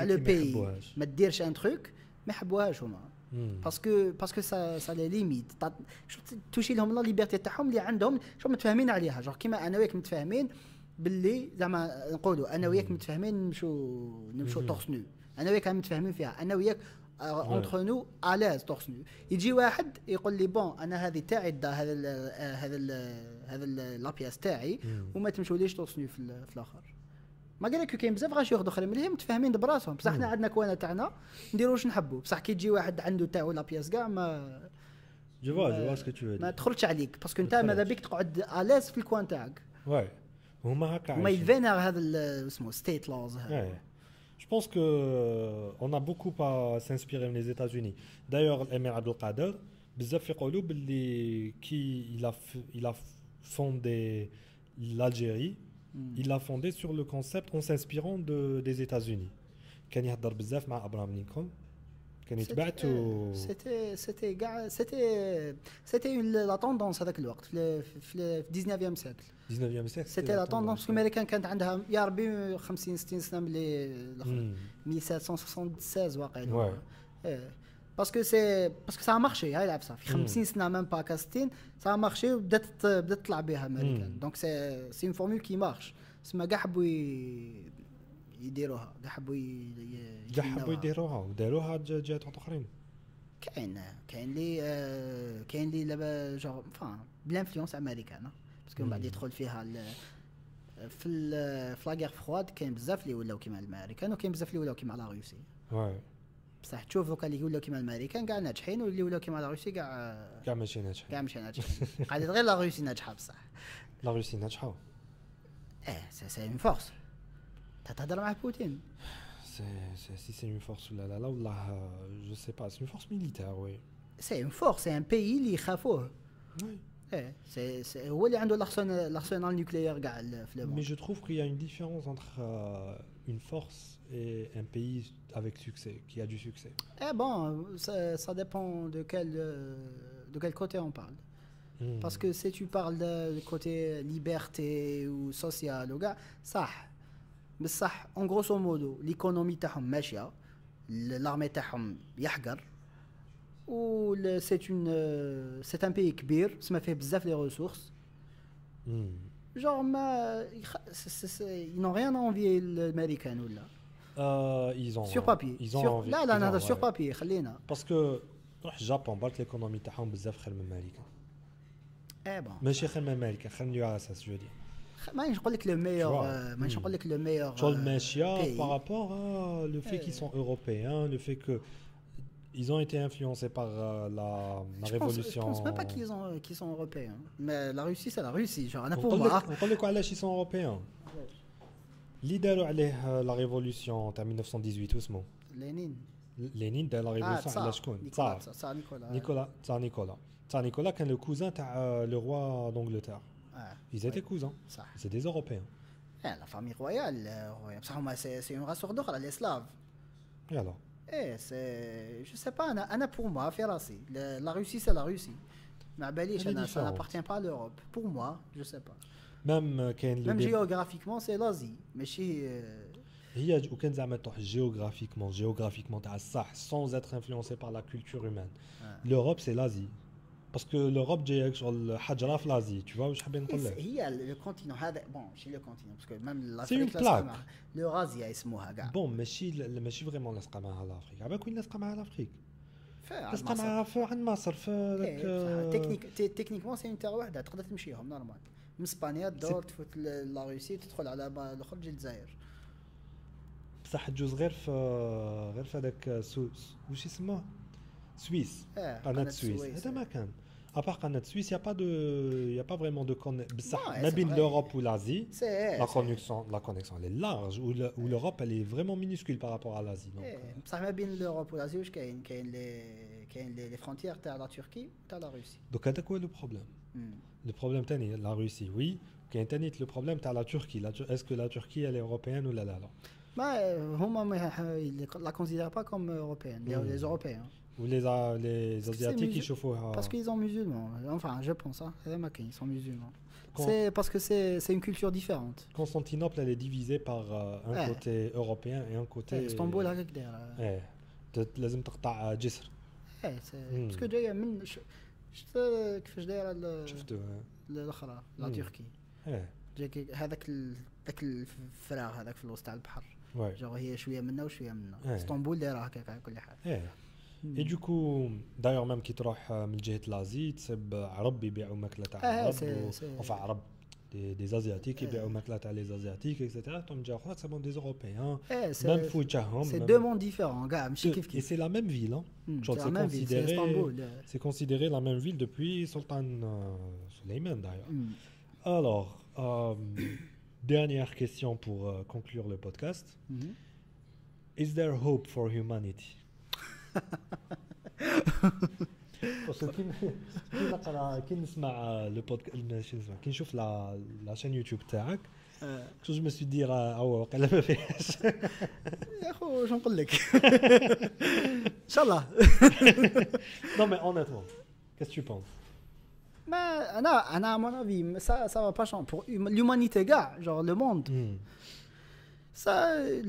لو بي ما ديرش ان تروك ما يحبوهاش هما باسكو سا لي ليميت توشي لهم لا ليبرتي تاعهم اللي عندهم شو متفاهمين عليها. جور كيما انا وياك متفاهمين باللي زعما نقولوا انا وياك متفاهمين نمشوا تورسنو. انا وياك متفاهمين فيها انا وياك اونتر نو الاز تورسنو. يجي واحد يقول لي بون انا هذه تاعي هذا لابياس تاعي وما تمشوليش تورسنو في الاخر. ما قال لك كاين بزاف غاشي ياخذوا اخرين ملي متفاهمين براسهم بصح حنا عندنا كوانا تاعنا نديروا واش نحبوا. بصح كي تجي واحد عنده تاعو لابياس كاع ما جو اسكو تو ما تدخلش عليك باسكو انت ماذا بيك تقعد الاز في الكوان تاعك. هما هكا ما يفينر هذا اسمه ستيت لوز. Je pense qu'on a beaucoup à s'inspirer des États-Unis. D'ailleurs, Emir Abdelkader, بزاف يقولوا باللي كي il a fondé l'Algérie, il l'a fondé sur le concept en s'inspirant des États-Unis. كان يهضر بزاف مع ابراهام لينكولن كان يتبعتوا c'était la tendance هذاك الوقت في 19e siècle. 19e siècle c'était la tendance parce que الامريكان كانت عندها يا ربي 50 60 سنه ملي 1776 واقيلا. باسكو سا مارشي هاي العبسه في 50 سنه مام با 60 سا مارشي وبدات تطلع بها الامريكان. دونك سي اون فورمول كي مارش سما كاع حبوا يديروها كاع حبوا يديروها وداروها جهات اخرين. كاين لي لابا جور بلانفلونس امريكان باسكو من بعد يدخل فيها في لا غير فرواد كاين بزاف اللي ولاو كيما الامريكان وكاين بزاف اللي ولاو كيما لا روسي. بصح تشوف دوكا اللي ولاو كيما الامريكان كاع ناجحين واللي ولاو كيما لا روسي كاع ماشي ناجحين قاعد غير لا روسي ناجحه. بصح لا روسي ناجحه سي اون فورس. تهضر مع بوتين si c'est une force là والله je sais pas c'est une force militaire oui c'est une force c'est un pays اللي يخافوه. c'est هو اللي عنده l'arsenal nucléaire كاع في le monde. Mais je trouve qu'il y a une différence entre une force et un pays avec succès qui a du succès. Bon ça dépend de quel côté on parle. Parce que si tu parles de côté liberté ou social ou gars صح بصح en grosso modo l'économie تاعهم ماشيه l'armée تاعهم يحقر و c'est un pays كبير سما فيه بزاف لي ريسورس. genre ما ils n'ont rien à envier l'américain ولا ils ont sur papier لا هذا sur papier خلينا باسكو روح اليابان برك ليكونومي تاعهم بزاف خير من امريكا. bon ماشي خير من امريكا خير من يو اس اس جو دي ما نقول لك لو ميور ما نقول لك لو ميور شغل ماشيه par rapport à le fait qu'ils sont européens le fait que ils ont été influencés par la révolution. Je pense même pas qu'ils sont européens. Mais la Russie c'est la Russie genre انا pour moi نقول لك علاش ils sont européens. اللي داروا عليه la révolution تاع 1918 واسمه لينين دار la révolution على شكون؟ tsar Nicolas كان le cousin تاع le roi d'Angleterre. Ils étaient cousins. C'est des Européens. La famille royale, c'est une race d'or, les Slaves. Et alors? Je sais pas, pour moi, la Russie c'est la Russie. ما باليش Elle est انا ça différente. n'appartient pas à l'Europe pour moi je sais pas même كاين même géographiquement c'est l'Asie ماشي هي وكان زعما تروح géographiquement تاع الصح sans être influencé par la culture humaine. L'Europe c'est l'Asie. Parce que l'Europe جايه شغل حجره في l'Asie, tu vois واش حابين نقول لك. هي le continent هذا bon chez le continent parce que même une l'Afrique plaque. l'Eurasie يسموها كاع. Bon ماشي فريمون لاصقه معها l'Afrique. عباك وين لاصقه معها l'Afrique. لاصقه مصر. معها عند مصر في داك تكنيكمون سي اون تيغ واحده تقدر تمشيهم نورمال من اسبانيا تدور تفوت لا روسي تدخل على الاخر تجي الجزائر بصح تجوز غير في هذاك واش يسموه سويس قناه سويس هذا ما كان ابار قناه سويس y a pas vraiment de بصح ما بين l'Europe ou l'Asie la connexion elle est large où l'Europe elle est vraiment minuscule par rapport à l'Asie donc بصح ما بين l'Europe والازي واش كاين لي فرونتيير تاع لا تركي وتاع لا روسي donc هذاك هو لو بروبليم le problème تاني la Russie oui كاين تاني le problème تاع la Turquie est-ce que la Turquie elle est européenne ou لا ما هما la considèrent pas comme européenne les européens ou les asiatiques ils يشوفوها parce qu'ils sont musulmans enfin je pense هذا ما كاين ils sont musulmans c'est parce que c'est une culture différente Constantinople elle est divisée par un côté européen et un côté اسطنبول هكاك دايره لازم تقطع جسر باسكو جايه من شفت كيفاش دايره شفتو الاخرى لا تركي جاك هذاك الفراغ هذاك في الوسط تاع البحر جو هي شويه منا وشويه منا اسطنبول دايره هكاك على كل حال اي دوكو داير ميم كي تروح من جهه لازي تسب عرب يبيعوا ماكله تاع عرب او عرب des asiatiques يبيعوا ماكله تاع لي asiatiques etc تم جا اخرى تسمون des européens même فوتهم c'est deux mondes différents كاع ماشي كيف et c'est la même ville c'est considéré la même ville depuis Sultan Suleiman d'ailleurs alors dernière question pour conclure le podcast is there hope for humanity parce que كي نسمع لو بودكاست كي نشوف لا شين يوتيوب تاعك جو جو مسي دي راه او وقيلا ما فيهاش يا خو واش نقول لك ان شاء الله non mais honnêtement qu'est-ce que tu penses mais انا à mon avis ça va pas changer pour l'humanité gars genre le monde ça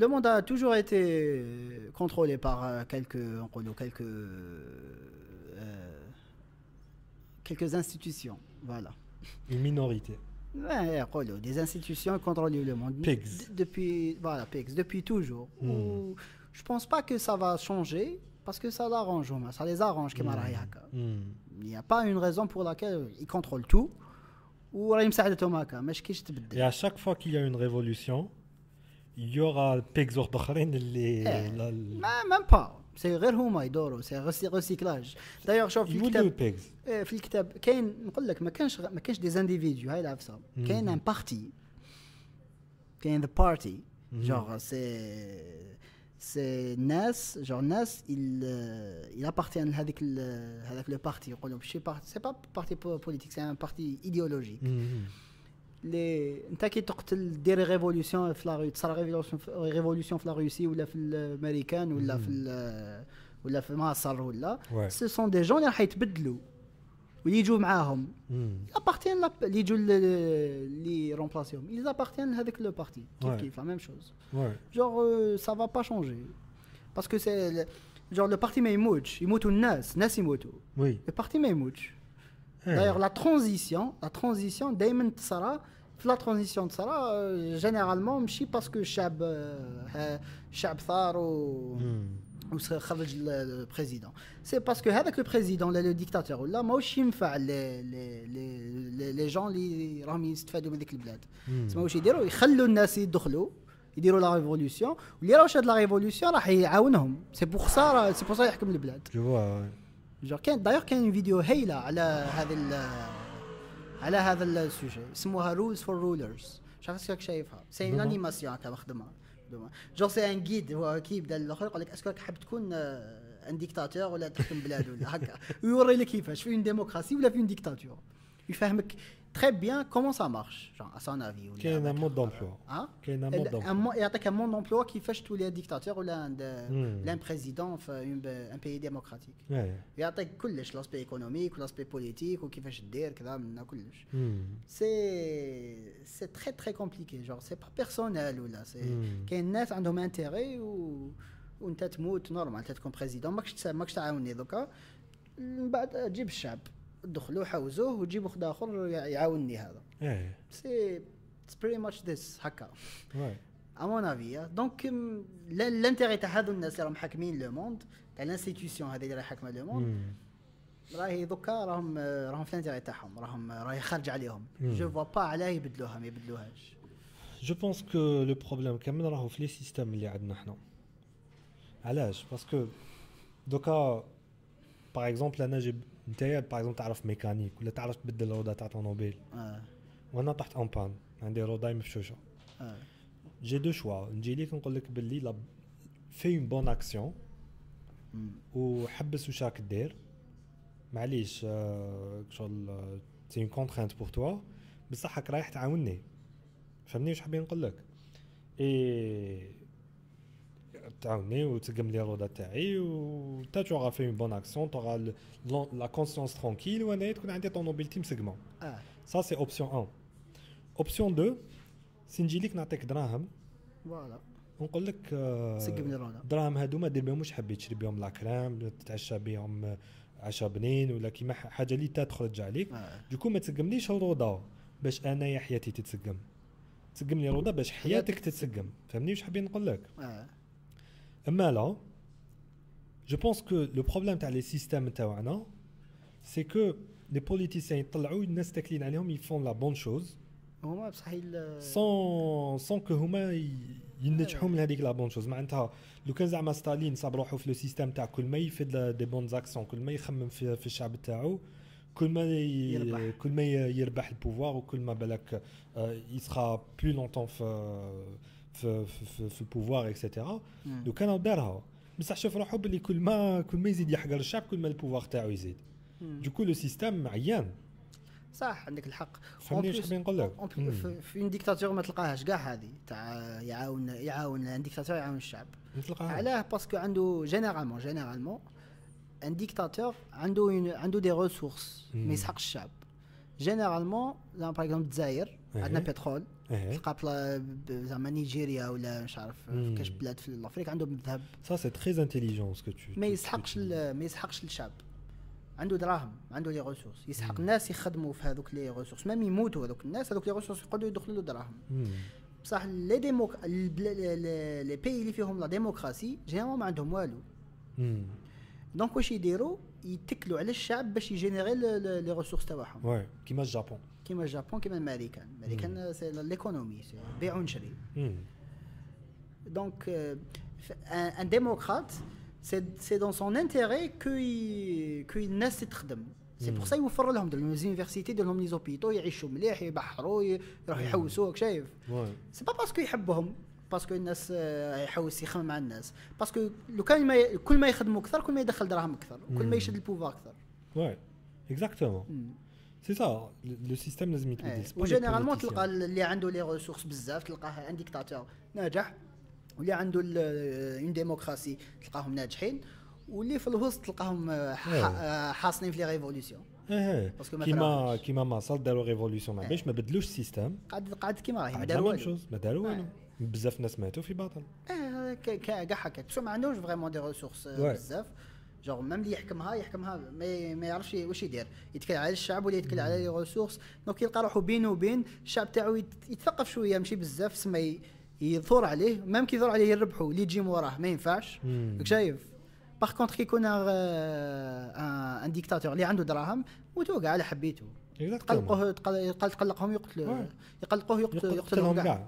le monde a toujours été contrôlé par quelques institutions voilà une minorité des institutions contrôlent le monde depuis toujours je pense pas que ça va changer parce que ça l'arrange ça les arrange كما راهي هكا il n'y a pas une raison pour laquelle ils contrôlent tout وراهي مساعدتهم هكا ماشي كيش تبدل et à chaque fois qu'il y a une révolution il y aura pigs اخرين اللي même pas سي غير هما يدوروا سي ريسيكلاج دايوغ شوف في الكتاب كاين نقول لك ما كانش دي زانديفيديو هاي العفسه كاين ان بارتي كاين ذا بارتي جور سي ناس جور ناس il appartient لهذاك لو بارتي يقولوا ماشي بارتي سي با بارتي بوليتيك سي ان بارتي ايديولوجيك لي انت كي تقتل دير ريفولوسيون في لا تصرا ريفولوسيون في لا روسي ولا في الامريكان ولا في مصر ولا سي سون دي جون اللي راح يتبدلوا ويجوا معاهم ابارتين اللي يجوا اللي رومبلاسيهم ils appartiennent لهذاك لو بارتي كيف لا ميم شوز جور ça va pas changer parce que c'est genre le parti ما يموتوا الناس يموتوا le parti ما يموتش d'ailleurs la transition دائما تصرى في لا ترانزيسيون تصرى جينيرالمون ماشي باسكو الشعب ثار وخرج البريزيدون سي باسكو هذاك البريزيدون ولا لو ديكتاتور ولا ماهوش ينفع لي جون اللي راهم يستفادوا من ديك البلاد سما واش يديروا يخلوا الناس يدخلوا يديروا لا ريفولوسيون واللي راهو شاد لا ريفولوسيون راح يعاونهم سي بور سا يحكم البلاد جو كاين فيديو هايله على هذا السوجي اسمها رولز فور رولرز شافت شايفها سي اون انيماسيون هكا مخدمه جو سي ان جيد هو كي يبدا الاخر يقول لك اسكو حاب تكون ان ديكتاتور ولا تحكم بلاد ولا هكا ويوري لك كيفاش في ديموكراسي ولا في ديكتاتور يفهمك très bien comment ça marche, genre à son avis. كاين un mode d'emploi. Hein? كاين un mode d'emploi. يعطيك un mode d'emploi كيفاش تولي ديكتاتور ولا un président في un pays démocratique. يعطيك كلش l'aspect économique l'aspect politique وكيفاش دير كذا من كلش. C'est très très compliqué, genre c'est pas personnel ولا c'est كاين ناس عندهم intérêt وانت تموت نورمال انت تكون بريزيدون ماكش تعاوني دوكا من بعد تجيب الشعب دخلوا حوزوه وتجيبوا خد اخر يعاونني هذا سي اتس بري ماتش ذس هكا ا مون افي دونك الانتيغي تاع هذو الناس اللي راهم حاكمين لو موند تاع الانستيتيوشن هذه اللي راهي حاكمه لو موند راهي دوكا راهم في الانتيغي تاعهم راهي خارج عليهم جو فوا با علاه يبدلوها ما يبدلوهاش جو بونس كو لو بروبليم كامل راهو في لي سيستيم اللي عندنا حنا علاش باسكو دوكا باغ اكزومبل انا جيب نتايا باغ اكزومبل تعرف ميكانيك ولا تعرف تبدل الروضه تاع طوموبيل وانا طحت اون بان عندي روضه مفشوشه جي دو شوا نجي ليك نقول لك باللي لا في اون بون اكسيون وحبس واش راك دير معليش شغل سي اون كونترانت بور توا بصح راك رايح تعاوني فهمني واش حابين نقول لك اي تعاوني وتقم لي الروضه تاعي و تا تو في اون بون اكسيون تو لا كونسيونس ترونكيل وانا تكون عندي طوموبيلتي مسقمه سا سي اوبسيون 1 اوبسيون 2 سي نجي ليك نعطيك دراهم فوالا ونقول لك سقم لي الروضه دراهم هادوما دير بهم واش حبيت تشري بهم لاكريم تتعشى بهم عشاء بنين ولا كيما حاجه اللي تخرج عليك دوكو ما تسقمليش الروضه باش انا يا حياتي تتسقم تسقم لي الروضه باش حياتك تتسقم فهمني واش حابين نقول لك اما لا جو بونس كو لو بروبليم تاع لي سيستيم تاعنا سي كو لي بوليتيسيان يطلعوا الناس تاكلين عليهم يفون لا بون شوز هما بصح سون كو هما ينجحوا من هذيك لا بون شوز معناتها لو كان زعما ستالين صاب روحو في لو سيستيم تاع كل ما يفيد دي بون زاكسيون كل ما يخمم في الشعب تاعو كل ما يربح البوفوار وكل ما بالك يسخا بلو لونطون في البوفوار اكسيتيرا لو كان دارها بصح شوف روحو باللي كل ما يزيد يحقر الشعب كل ما البوفوار تاعو يزيد دوكو لو سيستيم عيان صح عندك الحق فهمني واش حابين نقول لك في ديكتاتور ما تلقاهاش كاع هذه تاع يعاون ان ديكتاتور يعاون الشعب علاه باسكو عنده جينيرالمون ان ديكتاتور عنده دي ريسورس ما يسحقش الشعب جينيرالمون زعما باغ اكزومبل الجزائر عندنا بترول تلقى زعما نيجيريا ولا مش عارف كاش بلاد في افريقيا عندهم الذهب سا سي تري انتيليجون سكو تو ما يسحقش الشعب عنده دراهم عنده لي ريسورس يسحق الناس يخدموا في هذوك لي ريسورس ميم يموتوا هذوك الناس هذوك لي ريسورس يقعدوا يدخلوا له دراهم بصح لي لي بي اللي فيهم لا ديموكراسي جينيرالمون ما عندهم والو دونك واش يديروا يتكلوا على الشعب باش يجينيري لي ريسورس تاعهم وي كيما الجابون كيما الامريكان سي ليكونومي سي بيع ونشري دونك ان ديموكرات c'est dans son intérêt que الناس تخدم سي بور سا يوفر لهم لي زونيفرسيتي دير لهم لي زوبيتو يعيشوا مليح يبحروا يروحوا يحوسوا شايف سي با باسكو يحبهم باسكو الناس يحوس يخدم مع الناس باسكو لو كان كل ما يخدموا اكثر كل ما يدخل دراهم اكثر وكل ما يشد البوفوار اكثر وي اكزاكتومون سي سا لو سيستيم لازم يتبدل وجينيرالمون تلقى اللي عنده لي ريسورس بزاف تلقاه ان ديكتاتور ناجح واللي عنده اون ديموكراسي تلقاهم ناجحين واللي في الوسط تلقاهم حاصلين في لي ريفولوسيون كيما ما صار داروا ريفولوسيون ما باش ما بدلوش السيستم قاعد كيما راهي ما داروا والو بزاف ناس ماتوا في باطل كاع هكاك بصح ما عندهمش فريمون دي ريسورس بزاف جور ميم اللي يحكمها ما يعرفش واش يدير يتكل على الشعب ولا يتكل على لي ريسورس دونك يلقى روحو بينه وبين الشعب تاعو يتثقف شويه ماشي بزاف سما يثور عليه ميم كي يثور عليه يربحوا اللي يجي موراه ما ينفعش شايف باغ كونطخ كي يكون ان ديكتاتور اللي عنده دراهم وتو كاع على حبيته تقلقهم يقتلهم كاع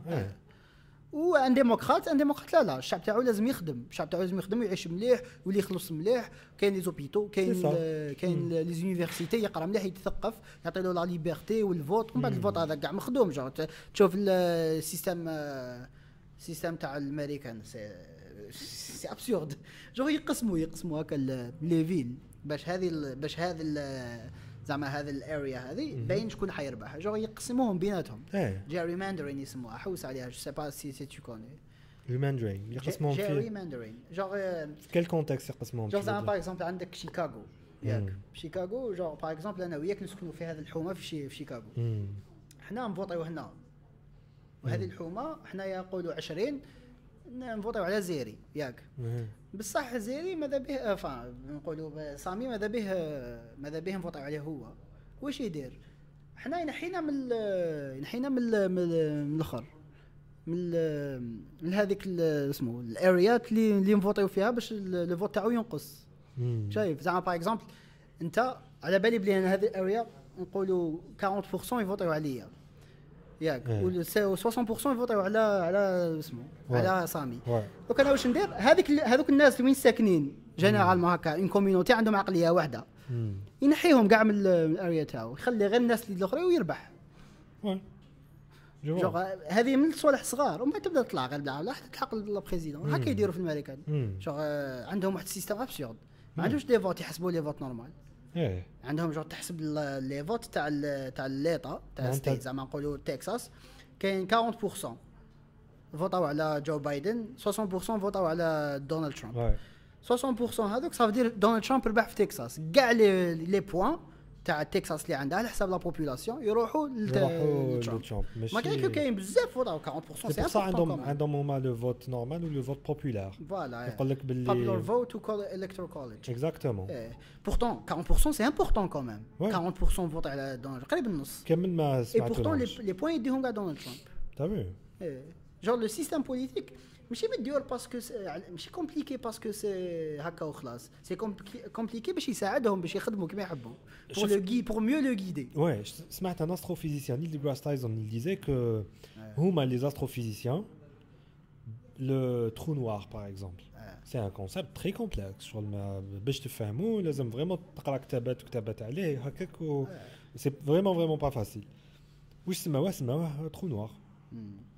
وان ديموقراط لا الشعب تاعو لازم يخدم ويعيش مليح واللي يخلص مليح كاين لي زوبيتو كاين لي زونيفرسيتي يقرا مليح يتثقف يعطي له لا ليبرتي والفوت ومن بعد الفوت هذا كاع مخدوم جون تشوف السيستم تاع الامريكان سي ابسورد جون يقسموا هكا لي فيل باش هذه زعما هذا الاريا هذه باين شكون حيربح جو يقسموهم بيناتهم جيري ماندرين يسموها حوس عليها جو سي با سي تو كوني الماندرين يقسموهم جيري في ماندرين جو في كل كونتكست يقسموهم جو زعما باغ اكزومبل عندك شيكاغو ياك شيكاغو جو باغ اكزومبل انا وياك نسكنوا في هذه الحومه في شيكاغو حنا نفوطيو هنا وهذه الحومه حنايا نقولوا 20 نفوطيو على زيري ياك بصح زيري ماذا به نقولوا سامي ماذا به نفوطيو عليه هو واش يدير حنا ينحينا من الاخر من هذيك اسمه الاريات اللي نفوطيو فيها باش لو فوت تاعو ينقص شايف زعما باغ اكزومبل انت على بالي بلي انا هذه الاريا نقولوا 40% يفوطيو عليا ياك و 60% يفوطيو على اسمه على سامي دونك انا واش ندير هذوك الناس اللي وين ساكنين جينيرالمون هكا اون كوميونيتي عندهم عقليه واحده ينحيهم كاع من الاريا تاعو يخلي غير الناس اللي الاخرين ويربح هذه من الصوالح صغار ومن بعد تبدا تطلع غير بالعافيه حتى تلحق البريزيدون هكا يديروا في الامريكان عندهم واحد السيستم ابسورد ما عندوش دي فوت يحسبوا لي فوت نورمال عندهم تحسب لي فوت تاع الليطا تاع ستيت زعما نقولوا تكساس كاين 40% فوتاو على جو بايدن 60% فوتاو على دونالد ترامب 60% هذوك صافي دير دونالد ترامب ربح في تكساس كاع لي بوين تاع تكساس اللي عندها على حساب لا بوبولاسيون يروحوا لترامب ما كاين بزاف فوتاو 40% سي عندهم هما لو فوت نورمال ولو فوت بوبولار فوالا يقول لك باللي بوبولار فوت و الكترو كوليج اكزاكتومون بورتون 40% سي امبورطون كوميم 40% فوت على دونالد قريب النص كمل ما سمعت اي بورتون لي بوين يديهم كاع دونالد ترامب تابع جور لو سيستم بوليتيك ماشي مديور باسكو ماشي كومبليكي باسكو سي هكا وخلاص سي كومبليكي باش يساعدهم باش يخدموا كما يحبوا pour mieux le guider. Ouais, سمعت un astrophysicien Neil deGrasse Tyson il disait que هما les astrophysiciens le trou noir par exemple c'est un concept très complexe شغل باش تفهموه لازم vraiment تقرا كتابات عليه هكاك c'est vraiment pas facile واش سماوه trou noir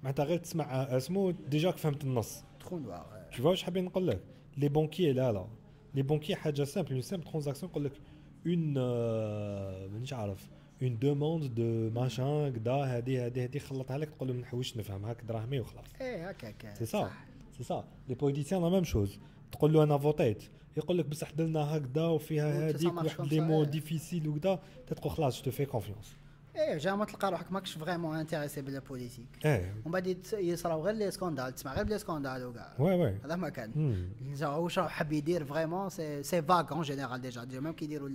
معناتها غير تسمع اسمه ديجا فهمت النص trou noir tu vois واش حابين نقول لك لي بونكي لا لي بونكي حاجه سامبل ترانزاكسيون يقول لك une مانيش عارف une demande de machin كدا هذه خلطها لك تقول له ما نحوش نفهم هاك دراهمي وخلاص هكاك سي سا لي بوليتيسيان لا ميم شوز تقول له انا فوتيت يقول لك بصح درنا هكذا وفيها هذيك واحد لي مو ديفيسيل وكذا تقول خلاص جو في كونفيونس جا تلقى روحك ماكش فريمون انتريسي بالبوليتيك ومن بعد يصراو غير لي سكوندال تسمع غير بلي سكوندال وكاع هذا ما كان واش راه حاب يدير فريمون سي فاغ اون جينيرال ديجا ميم كي يديروا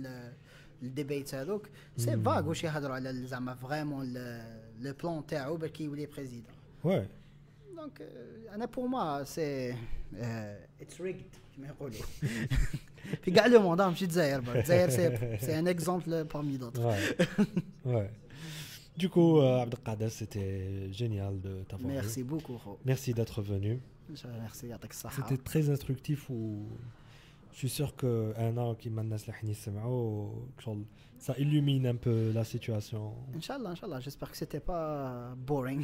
الديبيت هذوك سي فاغ واش يهضروا على زعما فريمون لو بلان تاعو باش كي يولي بريزيدون دونك انا بور ما سي اتس ريغد كما يقولوا في كاع لو موند ماشي الجزائر سي ان اكزومبل parmi d'autres Du coup, Abdelkader, c'était génial de t'avoir vu. Merci beaucoup. Merci d'être venu. Merci, c'était très instructif. Je suis sûr qu'un an qui m'a ça illumine un peu la situation. Inch'Allah, j'espère que c'était pas boring.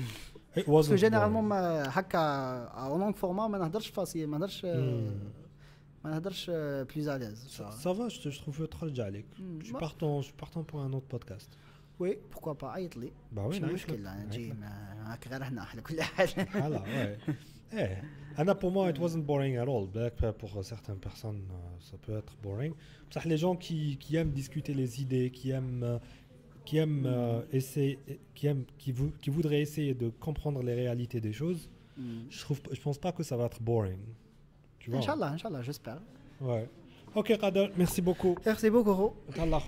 Parce que généralement, en long format, ما نهضرش facile, ما نهضرش plus à l'aise. Ça va, je trouve que تخرج عليك. Je suis partant pour un autre podcast. Oui, pourquoi pas, عيط لي. ماشي مشكل نجي هاك غير هنا على كل حال. Voilà, ouais. Anna, pour moi, it wasn't boring at all. Pour certaines personnes, ça peut être boring. Parce que les gens qui aiment discuter les idées, qui voudraient essayer de comprendre les réalités des choses, je pense pas que ça va être boring. Tu vois? Inch'Allah, j'espère. Ouais. Ok, Kader, merci beaucoup. Merci beaucoup. Allah.